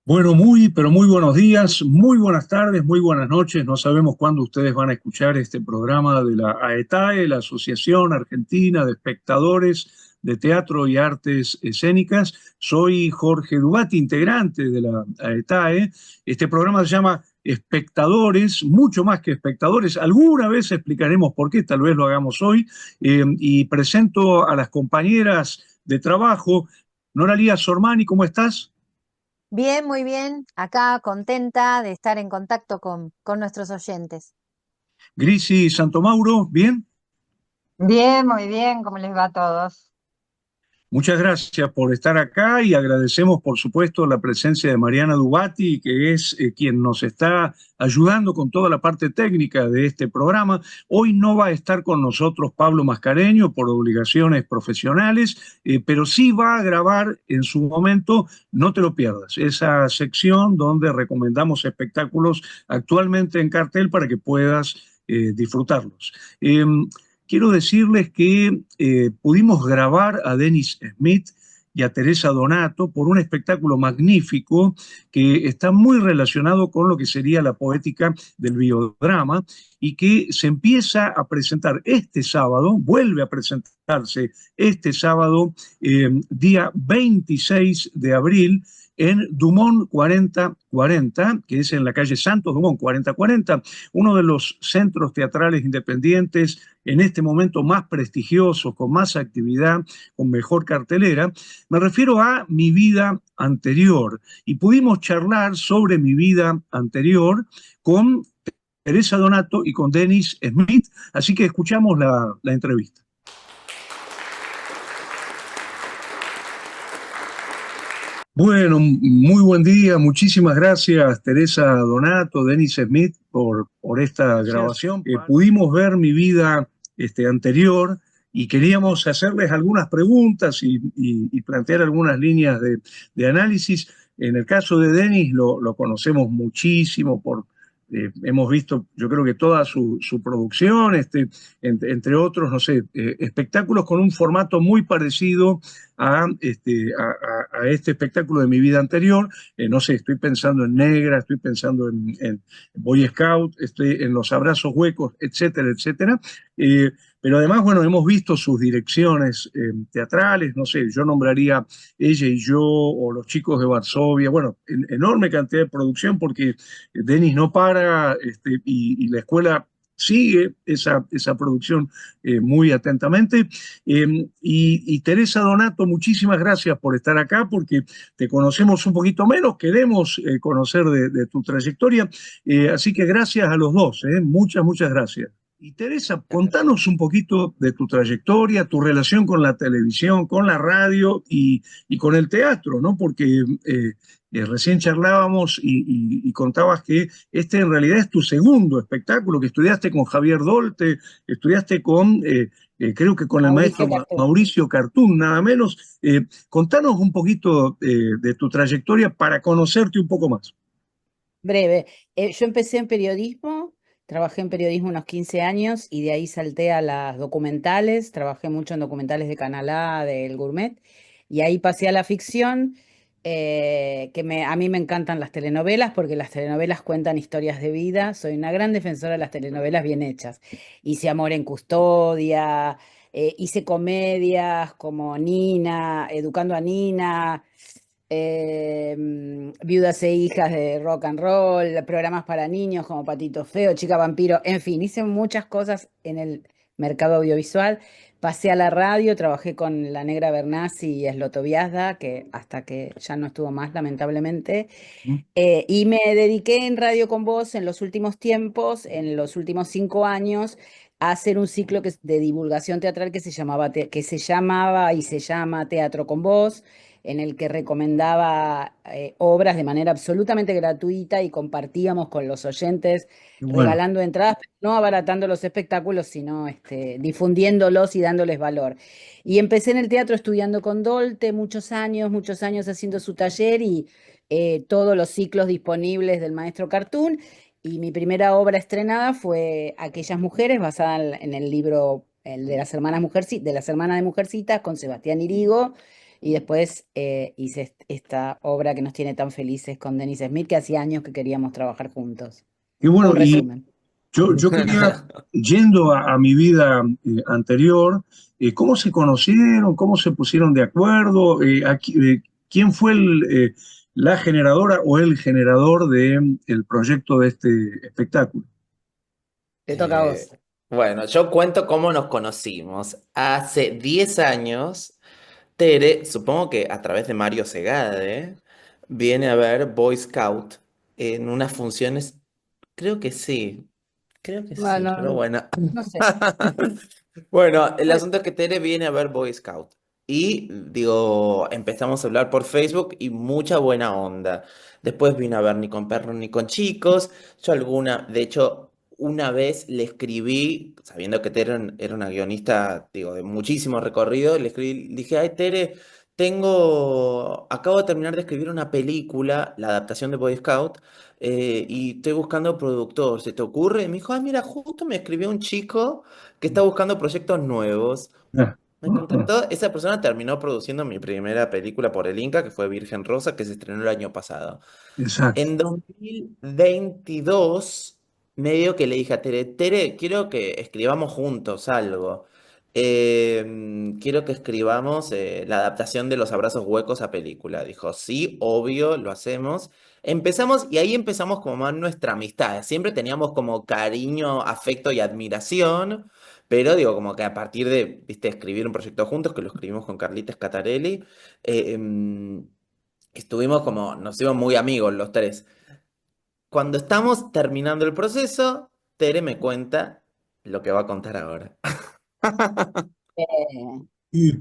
Bueno, pero muy buenos días, muy buenas tardes, muy buenas noches. No sabemos cuándo ustedes van a escuchar este programa de la AETAE, la Asociación Argentina de Espectadores de Teatro y Artes Escénicas. Soy Jorge Dubati, integrante de la AETAE. Este programa se llama Espectadores, mucho más que espectadores. Alguna vez explicaremos por qué, tal vez lo hagamos hoy. Y presento a las compañeras de trabajo. Noralía Sormani, ¿cómo estás? Bien, muy bien. Acá contenta de estar en contacto con nuestros oyentes. Grisi Santomauro, ¿bien? Bien, muy bien, ¿cómo les va a todos? Muchas gracias por estar acá y agradecemos, por supuesto, la presencia de Mariana Dubati, que es quien nos está ayudando con toda la parte técnica de este programa. Hoy no va a estar con nosotros Pablo Mascareño por obligaciones profesionales, pero sí va a grabar en su momento, no te lo pierdas, esa sección donde recomendamos espectáculos actualmente en cartel para que puedas disfrutarlos. Quiero decirles que pudimos grabar a Dennis Smith y a Teresa Donato por un espectáculo magnífico que está muy relacionado con lo que sería la poética del biodrama y que se empieza a presentar este sábado, vuelve a presentarse este sábado, día 26 de abril, en Dumont 4040, que es en la calle Santos Dumont 4040, uno de los centros teatrales independientes en este momento más prestigiosos, con más actividad, con mejor cartelera. Me refiero a mi vida anterior y pudimos charlar sobre mi vida anterior con Teresa Donato y con Dennis Smith, así que escuchamos la entrevista. Bueno, muy buen día, muchísimas gracias Teresa Donato, Denis Smith por esta grabación. Pudimos ver mi vida anterior y queríamos hacerles algunas preguntas y plantear algunas líneas de análisis. En el caso de Denis lo conocemos muchísimo hemos visto, yo creo que toda su producción, entre otros, no sé, espectáculos con un formato muy parecido a este espectáculo de mi vida anterior. No sé, estoy pensando en Negra, estoy pensando en Boy Scout, en Los Abrazos Huecos, etcétera, etcétera. Pero además, bueno, hemos visto sus direcciones teatrales, no sé, yo nombraría Ella y yo o Los Chicos de Varsovia, bueno, enorme cantidad de producción porque Denis no para y la escuela sigue esa producción muy atentamente. Y Teresa Donato, muchísimas gracias por estar acá, porque te conocemos un poquito menos, queremos conocer de tu trayectoria, así que gracias a los dos, muchas, muchas gracias. Y Teresa, contanos un poquito de tu trayectoria, tu relación con la televisión, con la radio y con el teatro, ¿no? Porque recién charlábamos y contabas que este en realidad es tu segundo espectáculo, que estudiaste con Javier Dolte, estudiaste con creo que con el Mauricio maestro Cartún. Mauricio Cartún, nada menos. Contanos un poquito de tu trayectoria para conocerte un poco más. Breve. Yo empecé en periodismo, trabajé en periodismo unos 15 años y de ahí salté a las documentales, trabajé mucho en documentales de Canal A, del Gourmet, y ahí pasé a la ficción, a mí me encantan las telenovelas porque las telenovelas cuentan historias de vida, soy una gran defensora de las telenovelas bien hechas. Hice Amor en Custodia, hice comedias como Nina, Educando a Nina, Viudas e hijas de rock and roll, programas para niños como Patito Feo, Chica Vampiro, en fin, hice muchas cosas en el mercado audiovisual. Pasé a la radio, trabajé con La Negra Bernasi y Esloto Biazda, que hasta que ya no estuvo más, lamentablemente. Y me dediqué en Radio con Voz en los últimos tiempos, en los últimos 5 años, a hacer un ciclo de divulgación teatral que se llamaba y se llama Teatro con Voz, en el que recomendaba obras de manera absolutamente gratuita y compartíamos con los oyentes, Bueno, regalando entradas, no abaratando los espectáculos, sino difundiéndolos y dándoles valor. Y empecé en el teatro estudiando con Dolte muchos años haciendo su taller y todos los ciclos disponibles del maestro Cartoon. Y mi primera obra estrenada fue Aquellas Mujeres, basada en el libro el de las hermanas de Mujercitas, con Sebastián Irigo, Y después hice esta obra que nos tiene tan felices con Dennis Smith, que hacía años que queríamos trabajar juntos. Y bueno, Un resumen. yo quería, yendo a mi vida anterior, ¿cómo se conocieron? ¿Cómo se pusieron de acuerdo? ¿Quién fue la generadora o el generador del proyecto de este espectáculo? Te toca a vos. Bueno, yo cuento cómo nos conocimos. Hace 10 años, Tere, supongo que a través de Mario Segade, viene a ver Boy Scout en unas funciones, creo que sí, pero Bueno, bueno. no sé. Bueno, el Pues, asunto es que Tere viene a ver Boy Scout. Y digo, empezamos a hablar por Facebook y mucha buena onda. Después vino a ver Ni con perros ni con chicos. De hecho, una vez le escribí, sabiendo que Tere era una guionista, digo, de muchísimo recorrido, le escribí, dije, ay, Tere, acabo de terminar de escribir una película, la adaptación de Boy Scout, y estoy buscando productor, ¿se te ocurre? Y me dijo, ah, mira, justo me escribió un chico que está buscando proyectos nuevos. Ah, Me contactó, esa persona terminó produciendo mi primera película por el Inca, que fue Virgen Rosa, que se estrenó el año pasado. exacto. En 2022, medio que le dije a Tere, Tere, quiero que escribamos juntos algo. Quiero que escribamos la adaptación de Los Abrazos Huecos a película. Dijo, sí, obvio, lo hacemos. Empezamos y ahí empezamos como más nuestra amistad. Siempre teníamos como cariño, afecto y admiración, pero digo, como que a partir de, viste, escribir un proyecto juntos, que lo escribimos con Carlita Scatarelli, eh, em, nos hicimos muy amigos los tres. Cuando estamos terminando el proceso, Tere me cuenta lo que va a contar ahora.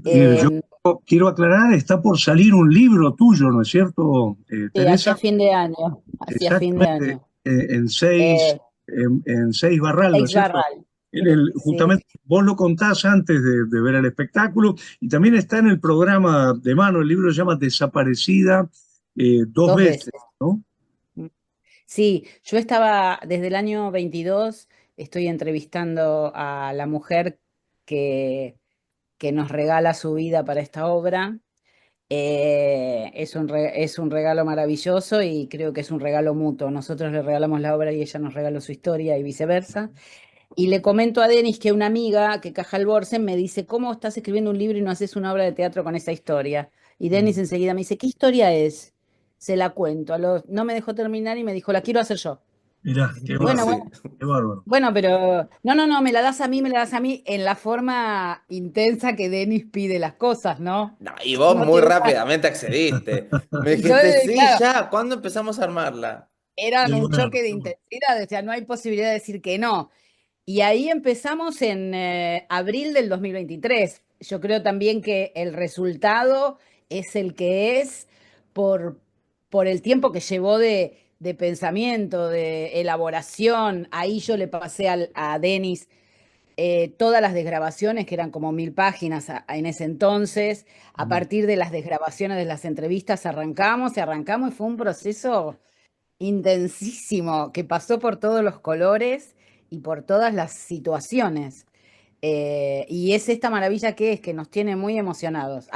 eh, Yo em, quiero aclarar, está por salir un libro tuyo, ¿no es cierto, sí, hacia Teresa? fin de año, hacia fin de Exactamente, año. en en Seis Barral, ¿no es 6 cierto? Barral, sí, Justamente vos lo contás antes de ver el espectáculo y también está en el programa de mano, el libro se llama Desaparecida dos 2 veces, veces. ¿no? Sí, yo estaba desde el año 22, estoy entrevistando a la mujer que, que nos regala su vida para esta obra. Es un regalo maravilloso y creo que es un regalo mutuo. Nosotros le regalamos la obra y ella nos regaló su historia y viceversa. Y le comento a Denis que una amiga, que Caja Borsen, me dice, ¿cómo estás escribiendo un libro y no haces una obra de teatro con esa historia? Y Denis enseguida me dice, ¿qué historia es? Se la cuento. No me dejó terminar y me dijo, la quiero hacer yo. Mirá, qué Bueno, bárbaro, Sí. bueno, qué bárbaro. bueno, pero no, me la das a mí, me la das a mí en la forma intensa que Denis pide las cosas, ¿no? No, y vos No muy tiene rápidamente accediste. Me y yo, dijiste, sí, claro, ya, ¿cuándo empezamos a armarla? Qué eran un bueno, choque de qué bueno. intensidad, o sea, no hay posibilidad de decir que no. Y ahí empezamos en abril del 2023. Yo creo también que el resultado es el que es por, por el tiempo que llevó de pensamiento, de elaboración. Ahí yo le pasé a Denis todas las desgrabaciones, que eran como 1000 páginas en ese entonces. A partir de las desgrabaciones de las entrevistas arrancamos y fue un proceso intensísimo que pasó por todos los colores y por todas las situaciones. Y es esta maravilla que es, que nos tiene muy emocionados.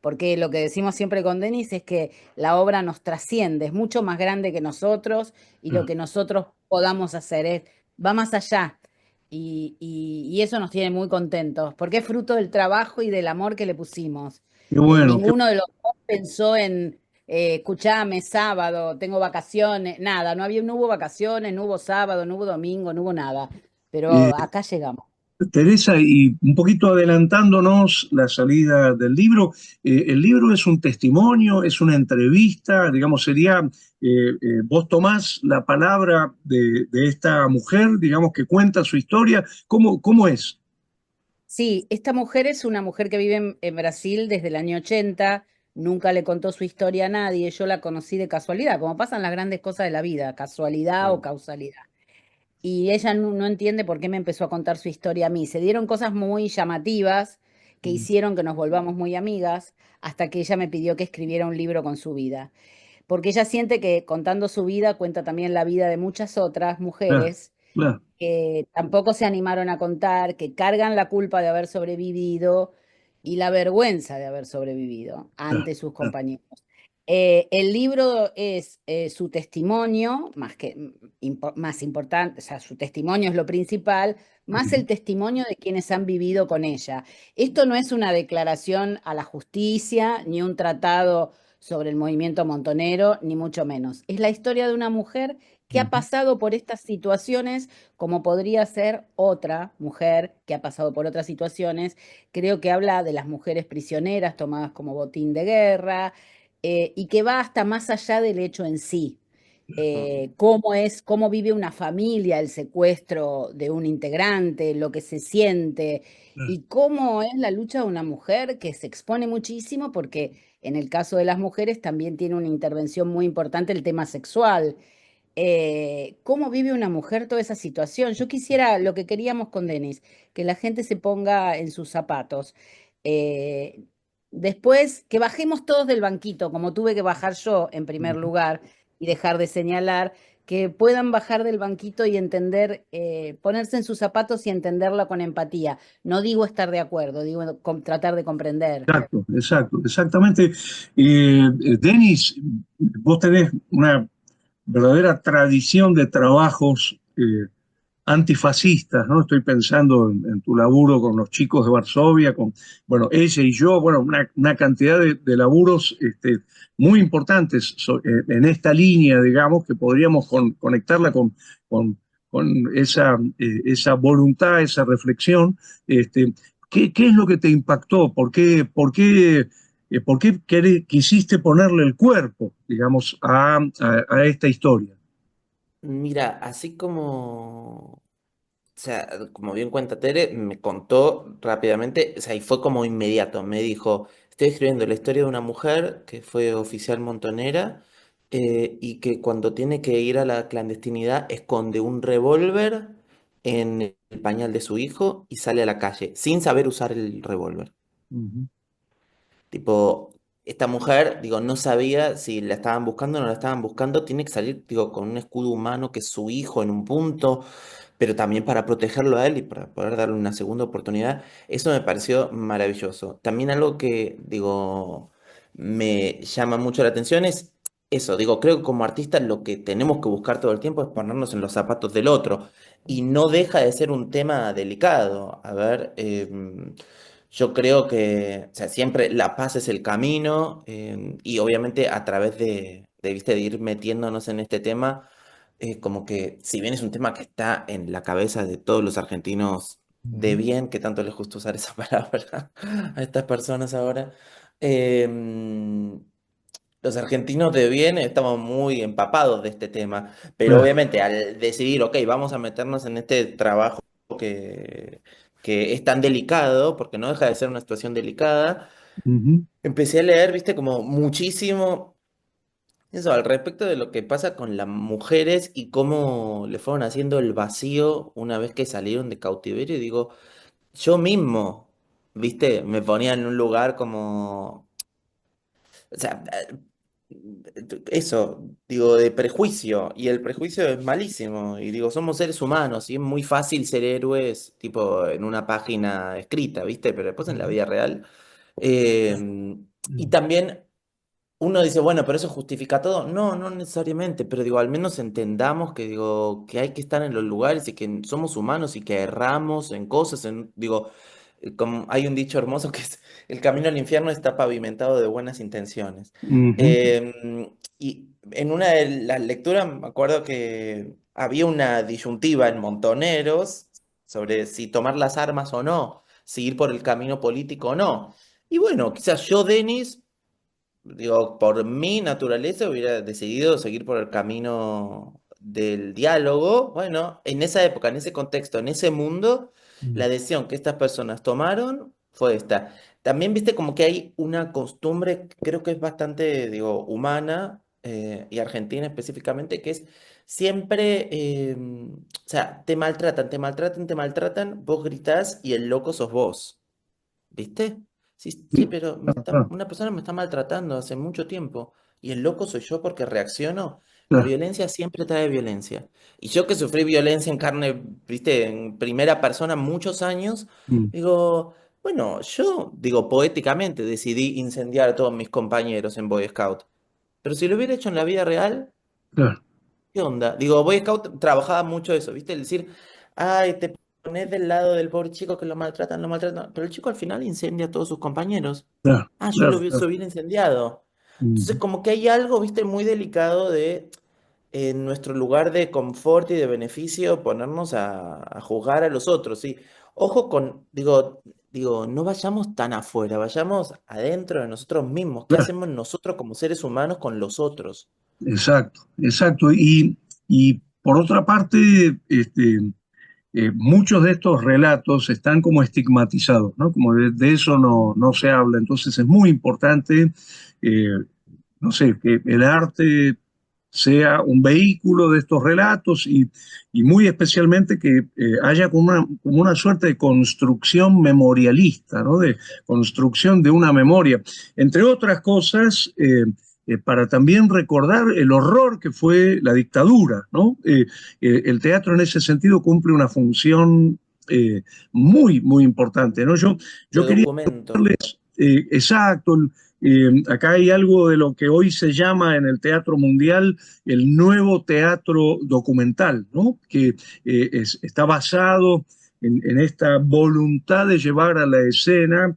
Porque lo que decimos siempre con Denis es que la obra nos trasciende, es mucho más grande que nosotros y lo Ah, que nosotros podamos hacer va más allá. Y eso nos tiene muy contentos, porque es fruto del trabajo y del amor que le pusimos. qué bueno, Ninguno de los dos pensó en, escuchame, sábado, tengo vacaciones, nada, no hubo vacaciones, no hubo sábado, no hubo domingo, no hubo nada. eh, Pero acá llegamos. Teresa, y un poquito adelantándonos la salida del libro, el libro es un testimonio, es una entrevista, digamos, sería, vos tomás la palabra de esta mujer, digamos, que cuenta su historia, ¿cómo es? Sí, esta mujer es una mujer que vive en Brasil desde el año 80, nunca le contó su historia a nadie, yo la conocí de casualidad, como pasan las grandes cosas de la vida, casualidad o Mm. causalidad. Y ella no entiende por qué me empezó a contar su historia a mí. Se dieron cosas muy llamativas que hicieron que nos volvamos muy amigas, hasta que ella me pidió que escribiera un libro con su vida. Porque ella siente que contando su vida cuenta también la vida de muchas otras Claro, mujeres claro. que tampoco se animaron a contar, que cargan la culpa de haber sobrevivido y la vergüenza de haber sobrevivido Claro, ante sus claro. compañeros. El libro es su testimonio, más importante, o sea, su testimonio es lo principal, más Ujú, el testimonio de quienes han vivido con ella. Esto no es una declaración a la justicia, ni un tratado sobre el movimiento montonero, ni mucho menos. Es la historia de una mujer que ha ujú, pasado por estas situaciones, como podría ser otra mujer que ha pasado por otras situaciones. Creo que habla de las mujeres prisioneras tomadas como botín de guerra, y que va hasta más allá del hecho en sí. Cómo vive una familia el secuestro de un integrante, lo que se siente, claro. y cómo es la lucha de una mujer que se expone muchísimo, porque en el caso de las mujeres también tiene una intervención muy importante el tema sexual. ¿Cómo vive una mujer toda esa situación? Yo quisiera, lo que queríamos con Denis, que la gente se ponga en sus zapatos. Eh, Después, que bajemos todos del banquito, como tuve que bajar yo en primer Ujú. lugar y dejar de señalar, que puedan bajar del banquito y entender, ponerse en sus zapatos y entenderla con empatía. No digo estar de acuerdo, digo tratar de comprender. Exacto, exacto, exactamente. Denis, vos tenés una verdadera tradición de trabajos antifascistas, ¿no? Estoy pensando en tu laburo con los chicos de Varsovia, con, bueno, ella y yo, bueno, una cantidad de laburos muy importantes en esta línea, digamos, que podríamos conectarla con, con esa voluntad, esa reflexión. Este, ¿qué es lo que te impactó? ¿Por qué quisiste ponerle el cuerpo, digamos, a esta historia? Mira, así como, o sea, como bien cuenta Tere, me contó rápidamente, o sea, y fue como inmediato. Me dijo, estoy escribiendo la historia de una mujer que fue oficial montonera, y que cuando tiene que ir a la clandestinidad esconde un revólver en el pañal de su hijo y sale a la calle sin saber usar el revólver. Ujú, Tipo, esta mujer, digo, no sabía si la estaban buscando o no la estaban buscando, tiene que salir, digo, con un escudo humano que es su hijo en un punto, pero también para protegerlo a él y para poder darle una segunda oportunidad. Eso me pareció maravilloso. También algo que, digo, me llama mucho la atención es eso, digo, creo que como artistas lo que tenemos que buscar todo el tiempo es ponernos en los zapatos del otro y no deja de ser un tema delicado. A ver, yo creo que, o sea, siempre la paz es el camino, y obviamente a través ¿viste? De ir metiéndonos en este tema, como que si bien es un tema que está en la cabeza de todos los argentinos de ujú. bien, que tanto les gusta usar esa palabra a estas personas ahora, em, los argentinos de bien estamos muy empapados de este tema, pero Claro. obviamente al decidir, ok, vamos a meternos en este trabajo que, que es tan delicado, porque no deja de ser una situación delicada, Ujú. empecé a leer, viste, como muchísimo eso al respecto de lo que pasa con las mujeres y cómo le fueron haciendo el vacío una vez que salieron de cautiverio. Y digo, yo mismo, viste, me ponía en un lugar como, o sea, eso, digo, de prejuicio, y el prejuicio es malísimo, y digo, somos seres humanos, y es muy fácil ser héroes, tipo, en una página escrita, ¿viste? Pero después en la Ujú. vida real. Y también uno dice, bueno, pero eso justifica todo. No, no necesariamente, pero digo, al menos entendamos que digo, que hay que estar en los lugares y que somos humanos y que erramos en cosas, digo, como hay un dicho hermoso que es, el camino al infierno está pavimentado de buenas intenciones. Ujú. Y en una de las lecturas me acuerdo que había una disyuntiva en Montoneros sobre si tomar las armas o no, si ir por el camino político o no. Y bueno, quizás yo, Denis, digo, por mi naturaleza hubiera decidido seguir por el camino del diálogo. Bueno, en esa época, en ese contexto, en ese mundo, la decisión que estas personas tomaron fue esta. También viste como que hay una costumbre, creo que es bastante, digo, humana, y argentina específicamente, que es siempre, o sea, te maltratan, te maltratan, te maltratan, vos gritás y el loco sos vos. ¿Viste? Sí, sí, Sí, pero claro, una persona me está maltratando hace mucho tiempo y el loco soy yo porque reacciono. La claro. violencia siempre trae violencia. Y yo que sufrí violencia en carne, viste, en primera persona muchos años, Mm, digo, Bueno, yo digo poéticamente decidí incendiar a todos mis compañeros en Boy Scout, pero si lo hubiera hecho en la vida real, Claro, ¿qué onda? Digo, Boy Scout trabajaba mucho eso, ¿viste? El decir, ay, te pones del lado del pobre chico que lo maltratan, pero el chico al final incendia a todos sus compañeros. claro, Ah, yo claro, lo hubiese claro. hubiera incendiado. Entonces, Mm, como que hay algo, ¿viste? Muy delicado de en nuestro lugar de confort y de beneficio ponernos a juzgar a los otros, ¿sí? Ojo con, digo, no vayamos tan afuera, vayamos adentro de nosotros mismos. ¿Qué claro, hacemos nosotros como seres humanos con los otros? exacto, exacto. Y por otra parte, muchos de estos relatos están como estigmatizados, ¿no? Como de eso no se habla. Entonces es muy importante, eh, no sé, que el arte sea un vehículo de estos relatos y muy especialmente que haya como una suerte de construcción memorialista, ¿no? De construcción de una memoria. Entre otras cosas, para también recordar el horror que fue la dictadura, ¿no? El teatro en ese sentido cumple una función muy importante, ¿no? De Yo quería documento. exacto. Acá hay algo de lo que hoy se llama en el teatro mundial el nuevo teatro documental, ¿no? Que está basado en esta voluntad de llevar a la escena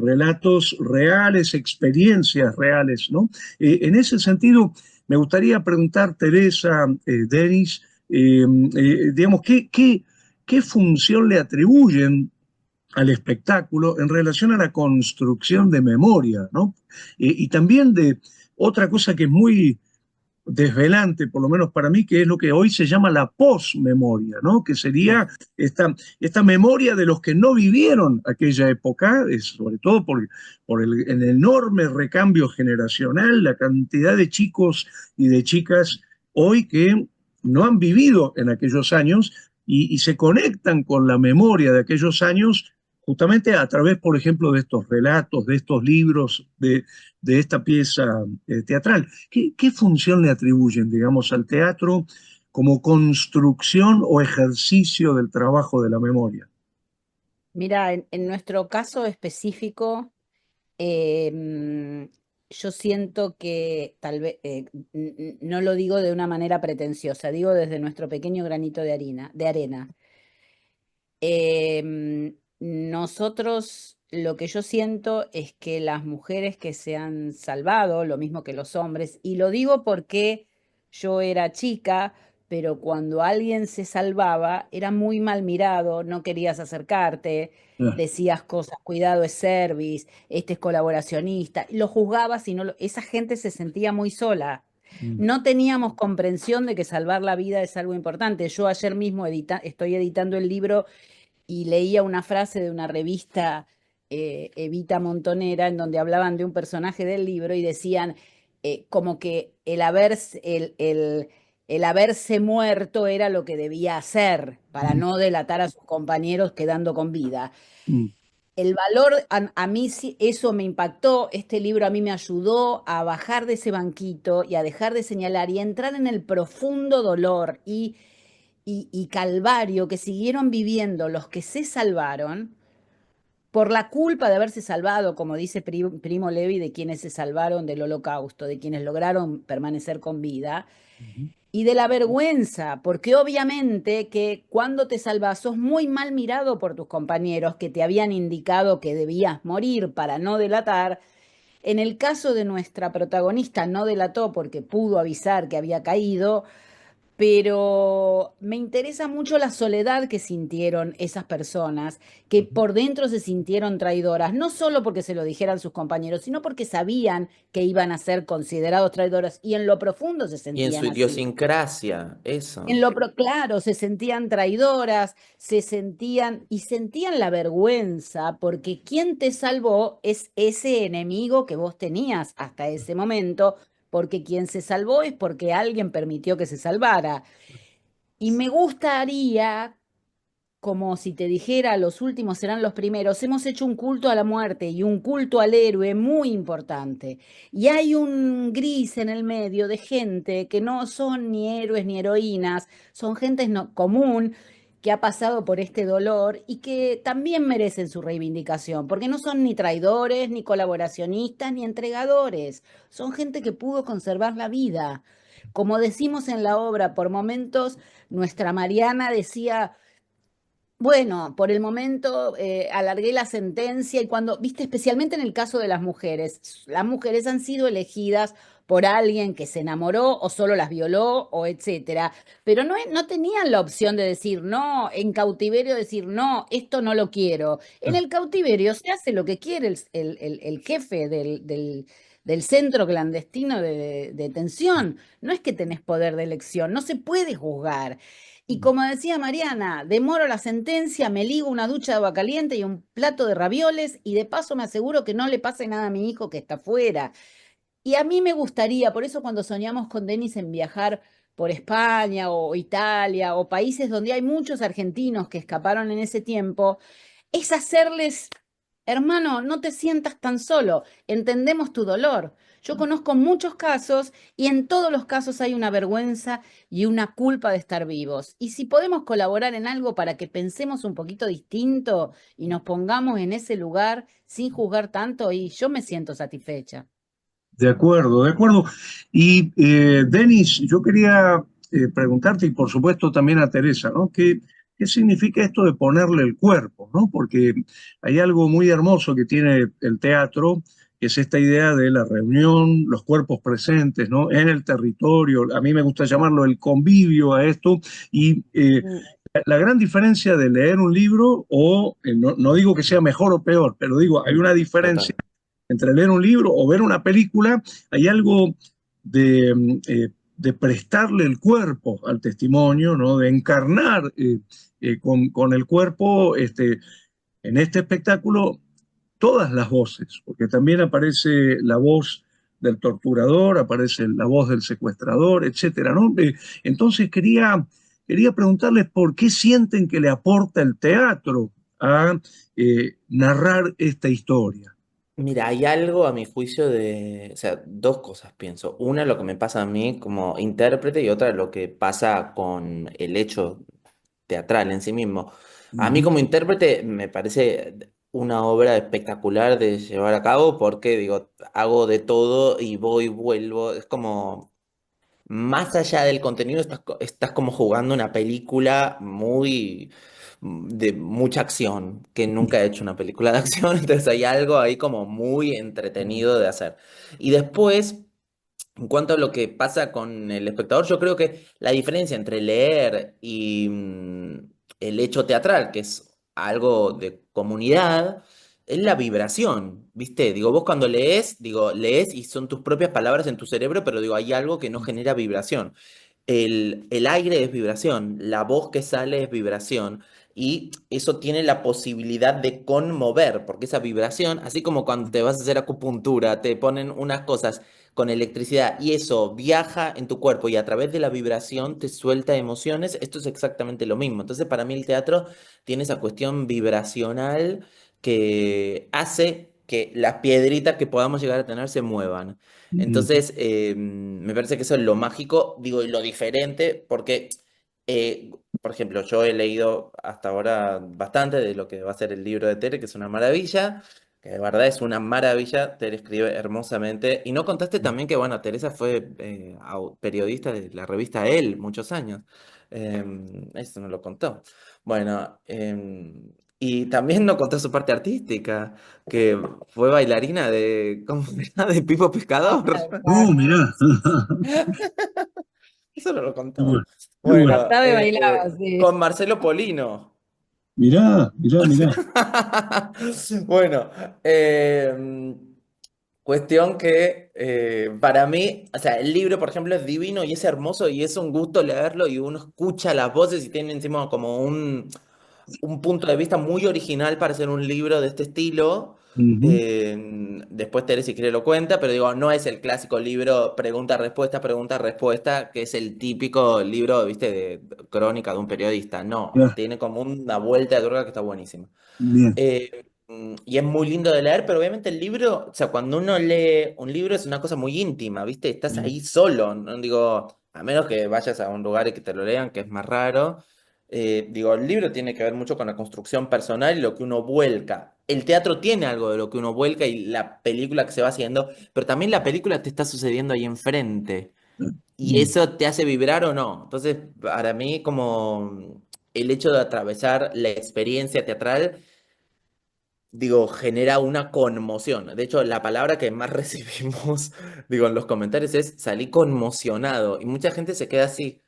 relatos reales, experiencias reales, ¿no? En ese sentido, me gustaría preguntar, Teresa, Denis, digamos, ¿qué función le atribuyen al espectáculo en relación a la construcción de memoria, ¿no? Y también de otra cosa que es muy desvelante, por lo menos para mí, que es lo que hoy se llama la posmemoria, ¿no? Que sería Mm. esta memoria de los que no vivieron aquella época, sobre todo por el enorme recambio generacional, la cantidad de chicos y de chicas hoy que no han vivido en aquellos años y se conectan con la memoria de aquellos años justamente a través, por ejemplo, de estos relatos, de estos libros, de esta pieza teatral. ¿Qué función le atribuyen, digamos, al teatro como construcción o ejercicio del trabajo de la memoria? Mira, en nuestro caso específico, yo siento que tal vez, no lo digo de una manera pretenciosa, digo desde nuestro pequeño granito de arena. Nosotros, lo que yo siento es que las mujeres que se han salvado, lo mismo que los hombres, y lo digo porque yo era chica, pero cuando alguien se salvaba era muy mal mirado, no querías acercarte, Ah, decías cosas, cuidado es service, este es colaboracionista, lo juzgabas y no esa gente se sentía muy sola. mm, No teníamos comprensión de que salvar la vida es algo importante. Yo ayer mismo estoy editando el libro y leía una frase de una revista, Evita Montonera, en donde hablaban de un personaje del libro y decían como que el haberse muerto era lo que debía hacer para mm, no delatar a sus compañeros quedando con vida. mm, El valor, a mí sí, eso me impactó, este libro a mí me ayudó a bajar de ese banquito y a dejar de señalar y a entrar en el profundo dolor y calvario que siguieron viviendo los que se salvaron por la culpa de haberse salvado, como dice Primo Levi, de quienes se salvaron del holocausto, de quienes lograron permanecer con vida, mm, y de la vergüenza, porque obviamente que cuando te salvas sos muy mal mirado por tus compañeros que te habían indicado que debías morir para no delatar. En el caso de nuestra protagonista no delató porque pudo avisar que había caído, pero me interesa mucho la soledad que sintieron esas personas, que mm. por dentro se sintieron traidoras, no solo porque se lo dijeran sus compañeros, sino porque sabían que iban a ser considerados traidoras y en lo profundo se Y en su sentían así. idiosincrasia, En eso. lo claro, se sentían traidoras, se sentían y sentían la vergüenza porque quien te salvó es ese enemigo que vos tenías hasta ese momento, porque quien se salvó es porque alguien permitió que se salvara. Y me gustaría, como si te dijera, los últimos serán los primeros, hemos hecho un culto a la muerte y un culto al héroe muy importante. Y hay un gris en el medio de gente que no son ni héroes ni heroínas, son gente común que ha pasado por este dolor y que también merecen su reivindicación, porque no son ni traidores, ni colaboracionistas, ni entregadores, son gente que pudo conservar la vida. Como decimos en la obra, por momentos nuestra Mariana decía, bueno, por el momento alargué la sentencia y cuando, viste, especialmente en el caso de las mujeres han sido elegidas por alguien que se enamoró o solo las violó o etcétera, pero no tenían la opción de decir no, en cautiverio decir no, esto no lo quiero. En el cautiverio se hace lo que quiere el jefe del centro clandestino de detención. No es que tenés poder de elección, no se puede juzgar. Y como decía Mariana, demoro la sentencia, me ligo una ducha de agua caliente y un plato de ravioles y de paso me aseguro que no le pase nada a mi hijo que está afuera. Y a mí me gustaría, por eso cuando soñamos con Denis en viajar por España o Italia o países donde hay muchos argentinos que escaparon en ese tiempo, es hacerles, hermano, no te sientas tan solo, entendemos tu dolor. Yo conozco muchos casos y en todos los casos hay una vergüenza y una culpa de estar vivos. Y si podemos colaborar en algo para que pensemos un poquito distinto y nos pongamos en ese lugar sin juzgar tanto, y yo me siento satisfecha. De acuerdo, de acuerdo. Y Denis, yo quería preguntarte, y por supuesto también a Teresa, ¿no? ¿Qué significa esto de ponerle el cuerpo, ¿no? Porque hay algo muy hermoso que tiene el teatro, que es esta idea de la reunión, los cuerpos presentes, ¿no? En el territorio. A mí me gusta llamarlo el convivio a esto. Y la gran diferencia de leer un libro, o no digo que sea mejor o peor, pero digo, hay una diferencia Total. entre leer un libro o ver una película, hay algo de prestarle el cuerpo al testimonio, ¿no? De encarnar con el cuerpo en este espectáculo todas las voces, porque también aparece la voz del torturador, aparece la voz del secuestrador, etcétera, ¿no? Entonces quería preguntarles por qué sienten que le aporta el teatro a narrar esta historia. Mira, hay algo a mi juicio o sea, dos cosas pienso. Una, lo que me pasa a mí como intérprete y otra, lo que pasa con el hecho teatral en sí mismo. A mí Ujú. como intérprete me parece una obra espectacular de llevar a cabo porque, digo, hago de todo y voy y vuelvo. Es como, más allá del contenido, estás como jugando una película de mucha acción, que nunca he hecho una película de acción, entonces hay algo ahí como muy entretenido de hacer. Y después, en cuanto a lo que pasa con el espectador, yo creo que la diferencia entre leer y el hecho teatral, que es algo de comunidad, es la vibración, ¿viste? Digo, vos cuando lees, digo, lees y son tus propias palabras en tu cerebro, pero digo, hay algo que no genera vibración. El aire es vibración, la voz que sale es vibración y eso tiene la posibilidad de conmover, porque esa vibración, así como cuando te vas a hacer acupuntura, te ponen unas cosas con electricidad y eso viaja en tu cuerpo y a través de la vibración te suelta emociones, esto es exactamente lo mismo. Entonces para mí el teatro tiene esa cuestión vibracional que hace que las piedritas que podamos llegar a tener se muevan. Entonces, me parece que eso es lo mágico, digo, y lo diferente, porque, por ejemplo, yo he leído hasta ahora bastante de lo que va a ser el libro de Tere, que es una maravilla, que de verdad es una maravilla. Tere escribe hermosamente. Y no contaste también que, bueno, Teresa fue periodista de la revista Elle muchos años. Eso no lo contó. Bueno, y también no contó su parte artística, que fue bailarina de, ¿cómo era? De Pipo Ah, Pescador. Oh, mirá. Eso no lo Qué bueno, contó. qué bueno. Bueno, cantaba y bailaba, sí. con Marcelo Polino. Mirá, mirá, mirá. Bueno, eh, cuestión que para mí, o sea, el libro, por ejemplo, es divino y es hermoso y es un gusto leerlo y uno escucha las voces y tiene encima como un punto de vista muy original para hacer un libro de este estilo. Ujú. Después Teresa si quiere lo cuenta, pero digo, no es el clásico libro pregunta, respuesta, que es el típico libro, viste, de crónica de un periodista. No, Ya, tiene como una vuelta de tuerca que está buenísima. bien. Y es muy lindo de leer, pero obviamente el libro, o sea, cuando uno lee un libro es una cosa muy íntima, ¿viste? Estás ahí solo, no digo, a menos que vayas a un lugar y que te lo lean, que es más raro. Digo, el libro tiene que ver mucho con la construcción personal y lo que uno vuelca. El teatro tiene algo de lo que uno vuelca y la película que se va haciendo, pero también la película te está sucediendo ahí enfrente. Y Mm. eso te hace vibrar o no. Entonces, para mí, como el hecho de atravesar la experiencia teatral, digo, genera una conmoción. De hecho, la palabra que más recibimos, digo, en los comentarios es salí conmocionado. Y mucha gente se queda así.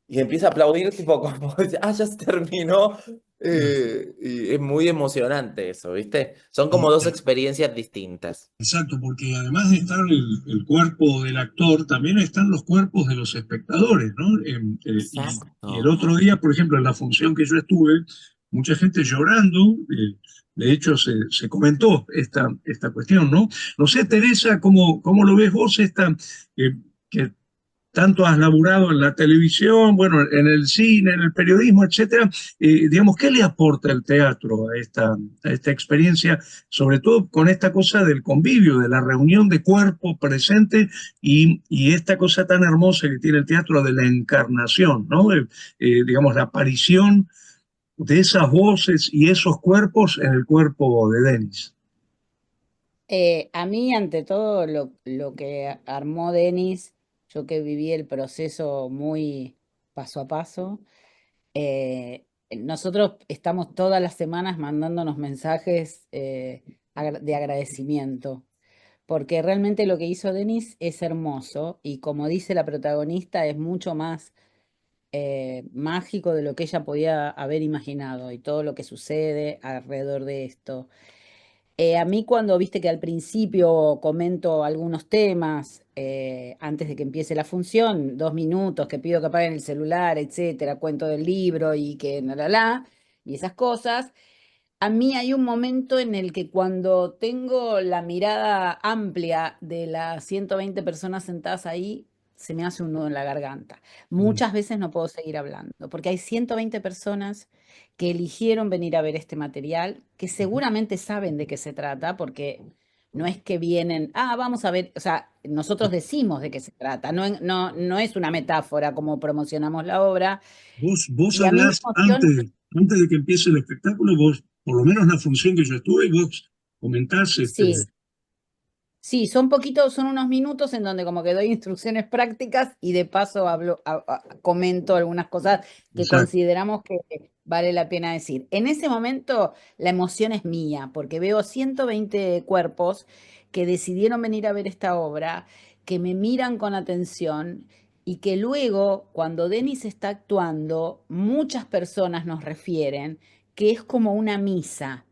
Y empieza a aplaudir, tipo, como, ya se terminó. Y es muy emocionante eso, ¿viste? Son como dos experiencias distintas. Exacto, porque además de estar el cuerpo del actor, también están los cuerpos de los espectadores, ¿no? Y el Exacto. otro día, por ejemplo, en la función que yo estuve, mucha gente llorando, de hecho se comentó esta cuestión, ¿no? No sé, Teresa, ¿cómo lo ves vos que tanto has laburado en la televisión, bueno, en el cine, en el periodismo, etcétera? Digamos, ¿qué le aporta el teatro a esta experiencia, sobre todo con esta cosa del convivio, de la reunión de cuerpo presente y esta cosa tan hermosa que tiene el teatro de la encarnación, ¿no? Digamos, la aparición de esas voces y esos cuerpos en el cuerpo de Denis. A mí, ante todo, lo que armó Denis, yo que viví el proceso muy paso a paso, nosotros estamos todas las semanas mandándonos mensajes de agradecimiento, porque realmente lo que hizo Denis es hermoso y como dice la protagonista, es mucho más mágico de lo que ella podía haber imaginado y todo lo que sucede alrededor de esto. A mí cuando viste que al principio comento algunos temas antes de que empiece la función, 2 minutos, que pido que apaguen el celular, etcétera, cuento del libro y que y esas cosas, a mí hay un momento en el que cuando tengo la mirada amplia de las 120 personas sentadas ahí, se me hace un nudo en la garganta. Muchas veces no puedo seguir hablando, porque hay 120 personas que eligieron venir a ver este material, que seguramente saben de qué se trata, porque no es que vienen, vamos a ver, o sea, nosotros decimos de qué se trata, no es una metáfora como promocionamos la obra, Vos y a mí me hablás emociona. antes de que empiece el espectáculo, vos, por lo menos la función que yo estuve, vos comentás, Sí, sí, son unos minutos en donde como que doy instrucciones prácticas y de paso comento algunas cosas que exacto. consideramos que vale la pena decir. En ese momento la emoción es mía, porque veo 120 cuerpos que decidieron venir a ver esta obra, que me miran con atención y que luego, cuando Denis está actuando, muchas personas nos refieren que es como una misa.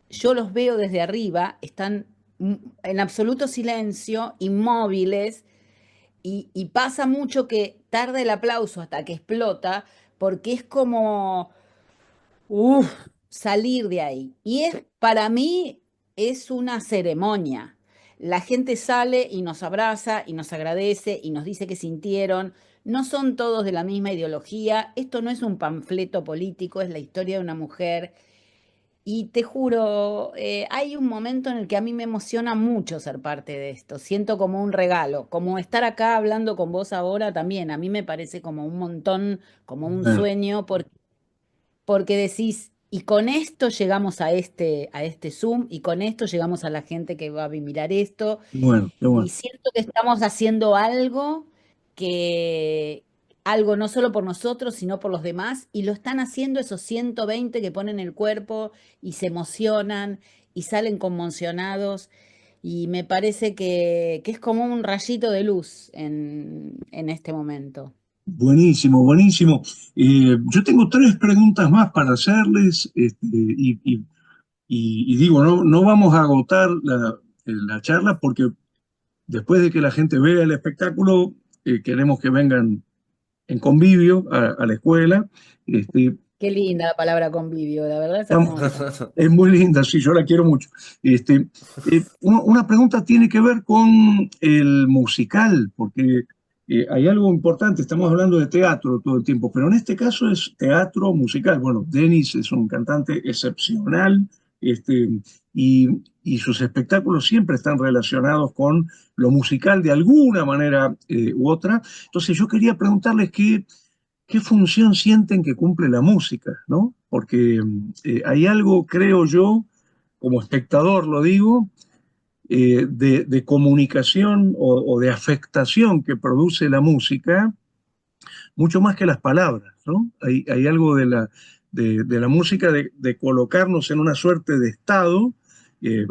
Yo los veo desde arriba, están en absoluto silencio, inmóviles, y pasa mucho que tarda el aplauso hasta que explota, porque es como salir de ahí. Y para mí es una ceremonia. La gente sale y nos abraza y nos agradece y nos dice que sintieron. No son todos de la misma ideología. Esto no es un panfleto político, es la historia de una mujer y te juro, hay un momento en el que a mí me emociona mucho ser parte de esto. Siento como un regalo, como estar acá hablando con vos ahora también. A mí me parece como un montón, como un Ah, sueño, porque decís, y con esto llegamos a este Zoom, y con esto llegamos a la gente que va a mirar esto, bueno, qué y bueno. siento que estamos haciendo que, algo no solo por nosotros, sino por los demás, y lo están haciendo esos 120 que ponen el cuerpo y se emocionan y salen conmocionados, y me parece que es como un rayito de luz en este momento. Buenísimo, buenísimo. Yo tengo tres preguntas más para hacerles, y digo, no vamos a agotar la charla porque después de que la gente vea el espectáculo, queremos que vengan en convivio a la escuela. Este, Qué linda la palabra convivio, la verdad es Tam- hermosa. Es muy linda, sí, yo la quiero mucho. Una pregunta tiene que ver con el musical, porque hay algo importante, estamos hablando de teatro todo el tiempo, pero en este caso es teatro musical. Bueno, Denis es un cantante excepcional, este, y, y sus espectáculos siempre están relacionados con lo musical de alguna manera u otra. Entonces yo quería preguntarles ¿qué función sienten que cumple la música, ¿no? Porque hay algo, creo yo, como espectador lo digo, de comunicación o de afectación que produce la música, mucho más que las palabras, ¿no? Hay algo de la música de colocarnos en una suerte de estado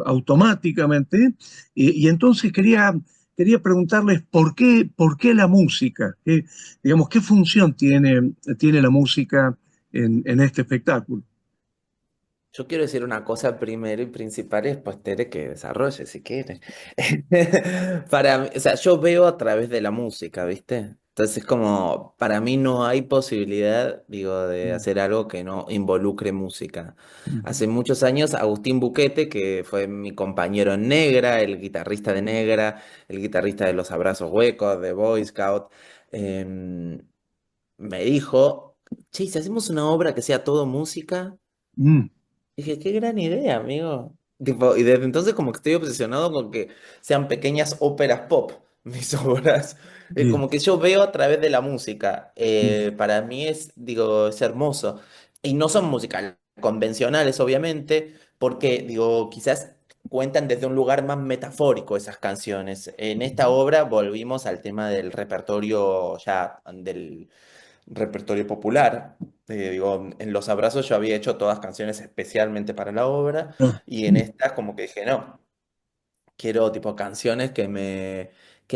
automáticamente, y entonces quería preguntarles por qué la música. Digamos, ¿qué función tiene la música en este espectáculo? Yo quiero decir una cosa primero y principal y después Tere que desarrolle si quiere. Para mí, o sea, yo veo a través de la música, ¿viste? Entonces como, para mí no hay posibilidad, digo, de Mm, hacer algo que no involucre música. ujú, Hace muchos años, Agustín Buquete, que fue mi compañero en Negra, el guitarrista de Negra, el guitarrista de Los Abrazos Huecos, de Boy Scout, em, me dijo, che, ¿y si hacemos una obra que sea todo música? mm, Dije, qué gran idea, amigo. Tipo, y desde entonces como que estoy obsesionado con que sean pequeñas óperas pop, mis obras. sí, Como que yo veo a través de la música. mm, Para mí es, digo, es hermoso. Y no son musicales convencionales, obviamente, porque, digo, quizás cuentan desde un lugar más metafórico esas canciones. En esta obra volvimos al tema del repertorio ya del repertorio popular. Digo, en Los Abrazos yo había hecho todas canciones especialmente para la obra ah, y en estas como que dije, no, quiero tipo canciones que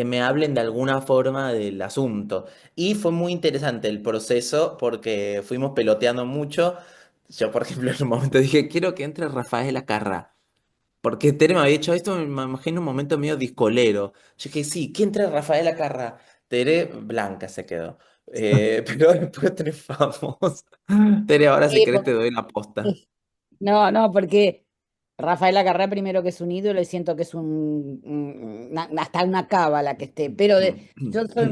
me hablen de alguna forma del asunto. Y fue muy interesante el proceso porque fuimos peloteando mucho. Yo, por ejemplo, en un momento dije, quiero que entre Rafael Acarrá. Porque Tere me había dicho esto, me imagino un momento medio discolero. Yo dije, sí, ¿quién trae Rafaela Carrà? Tere blanca se quedó. Pero después triunfamos. Tere, ahora si Sí, querés te doy la posta. no, no, porque Rafael Acarrá primero que es un ídolo y siento que es hasta una cábala que esté, pero yo soy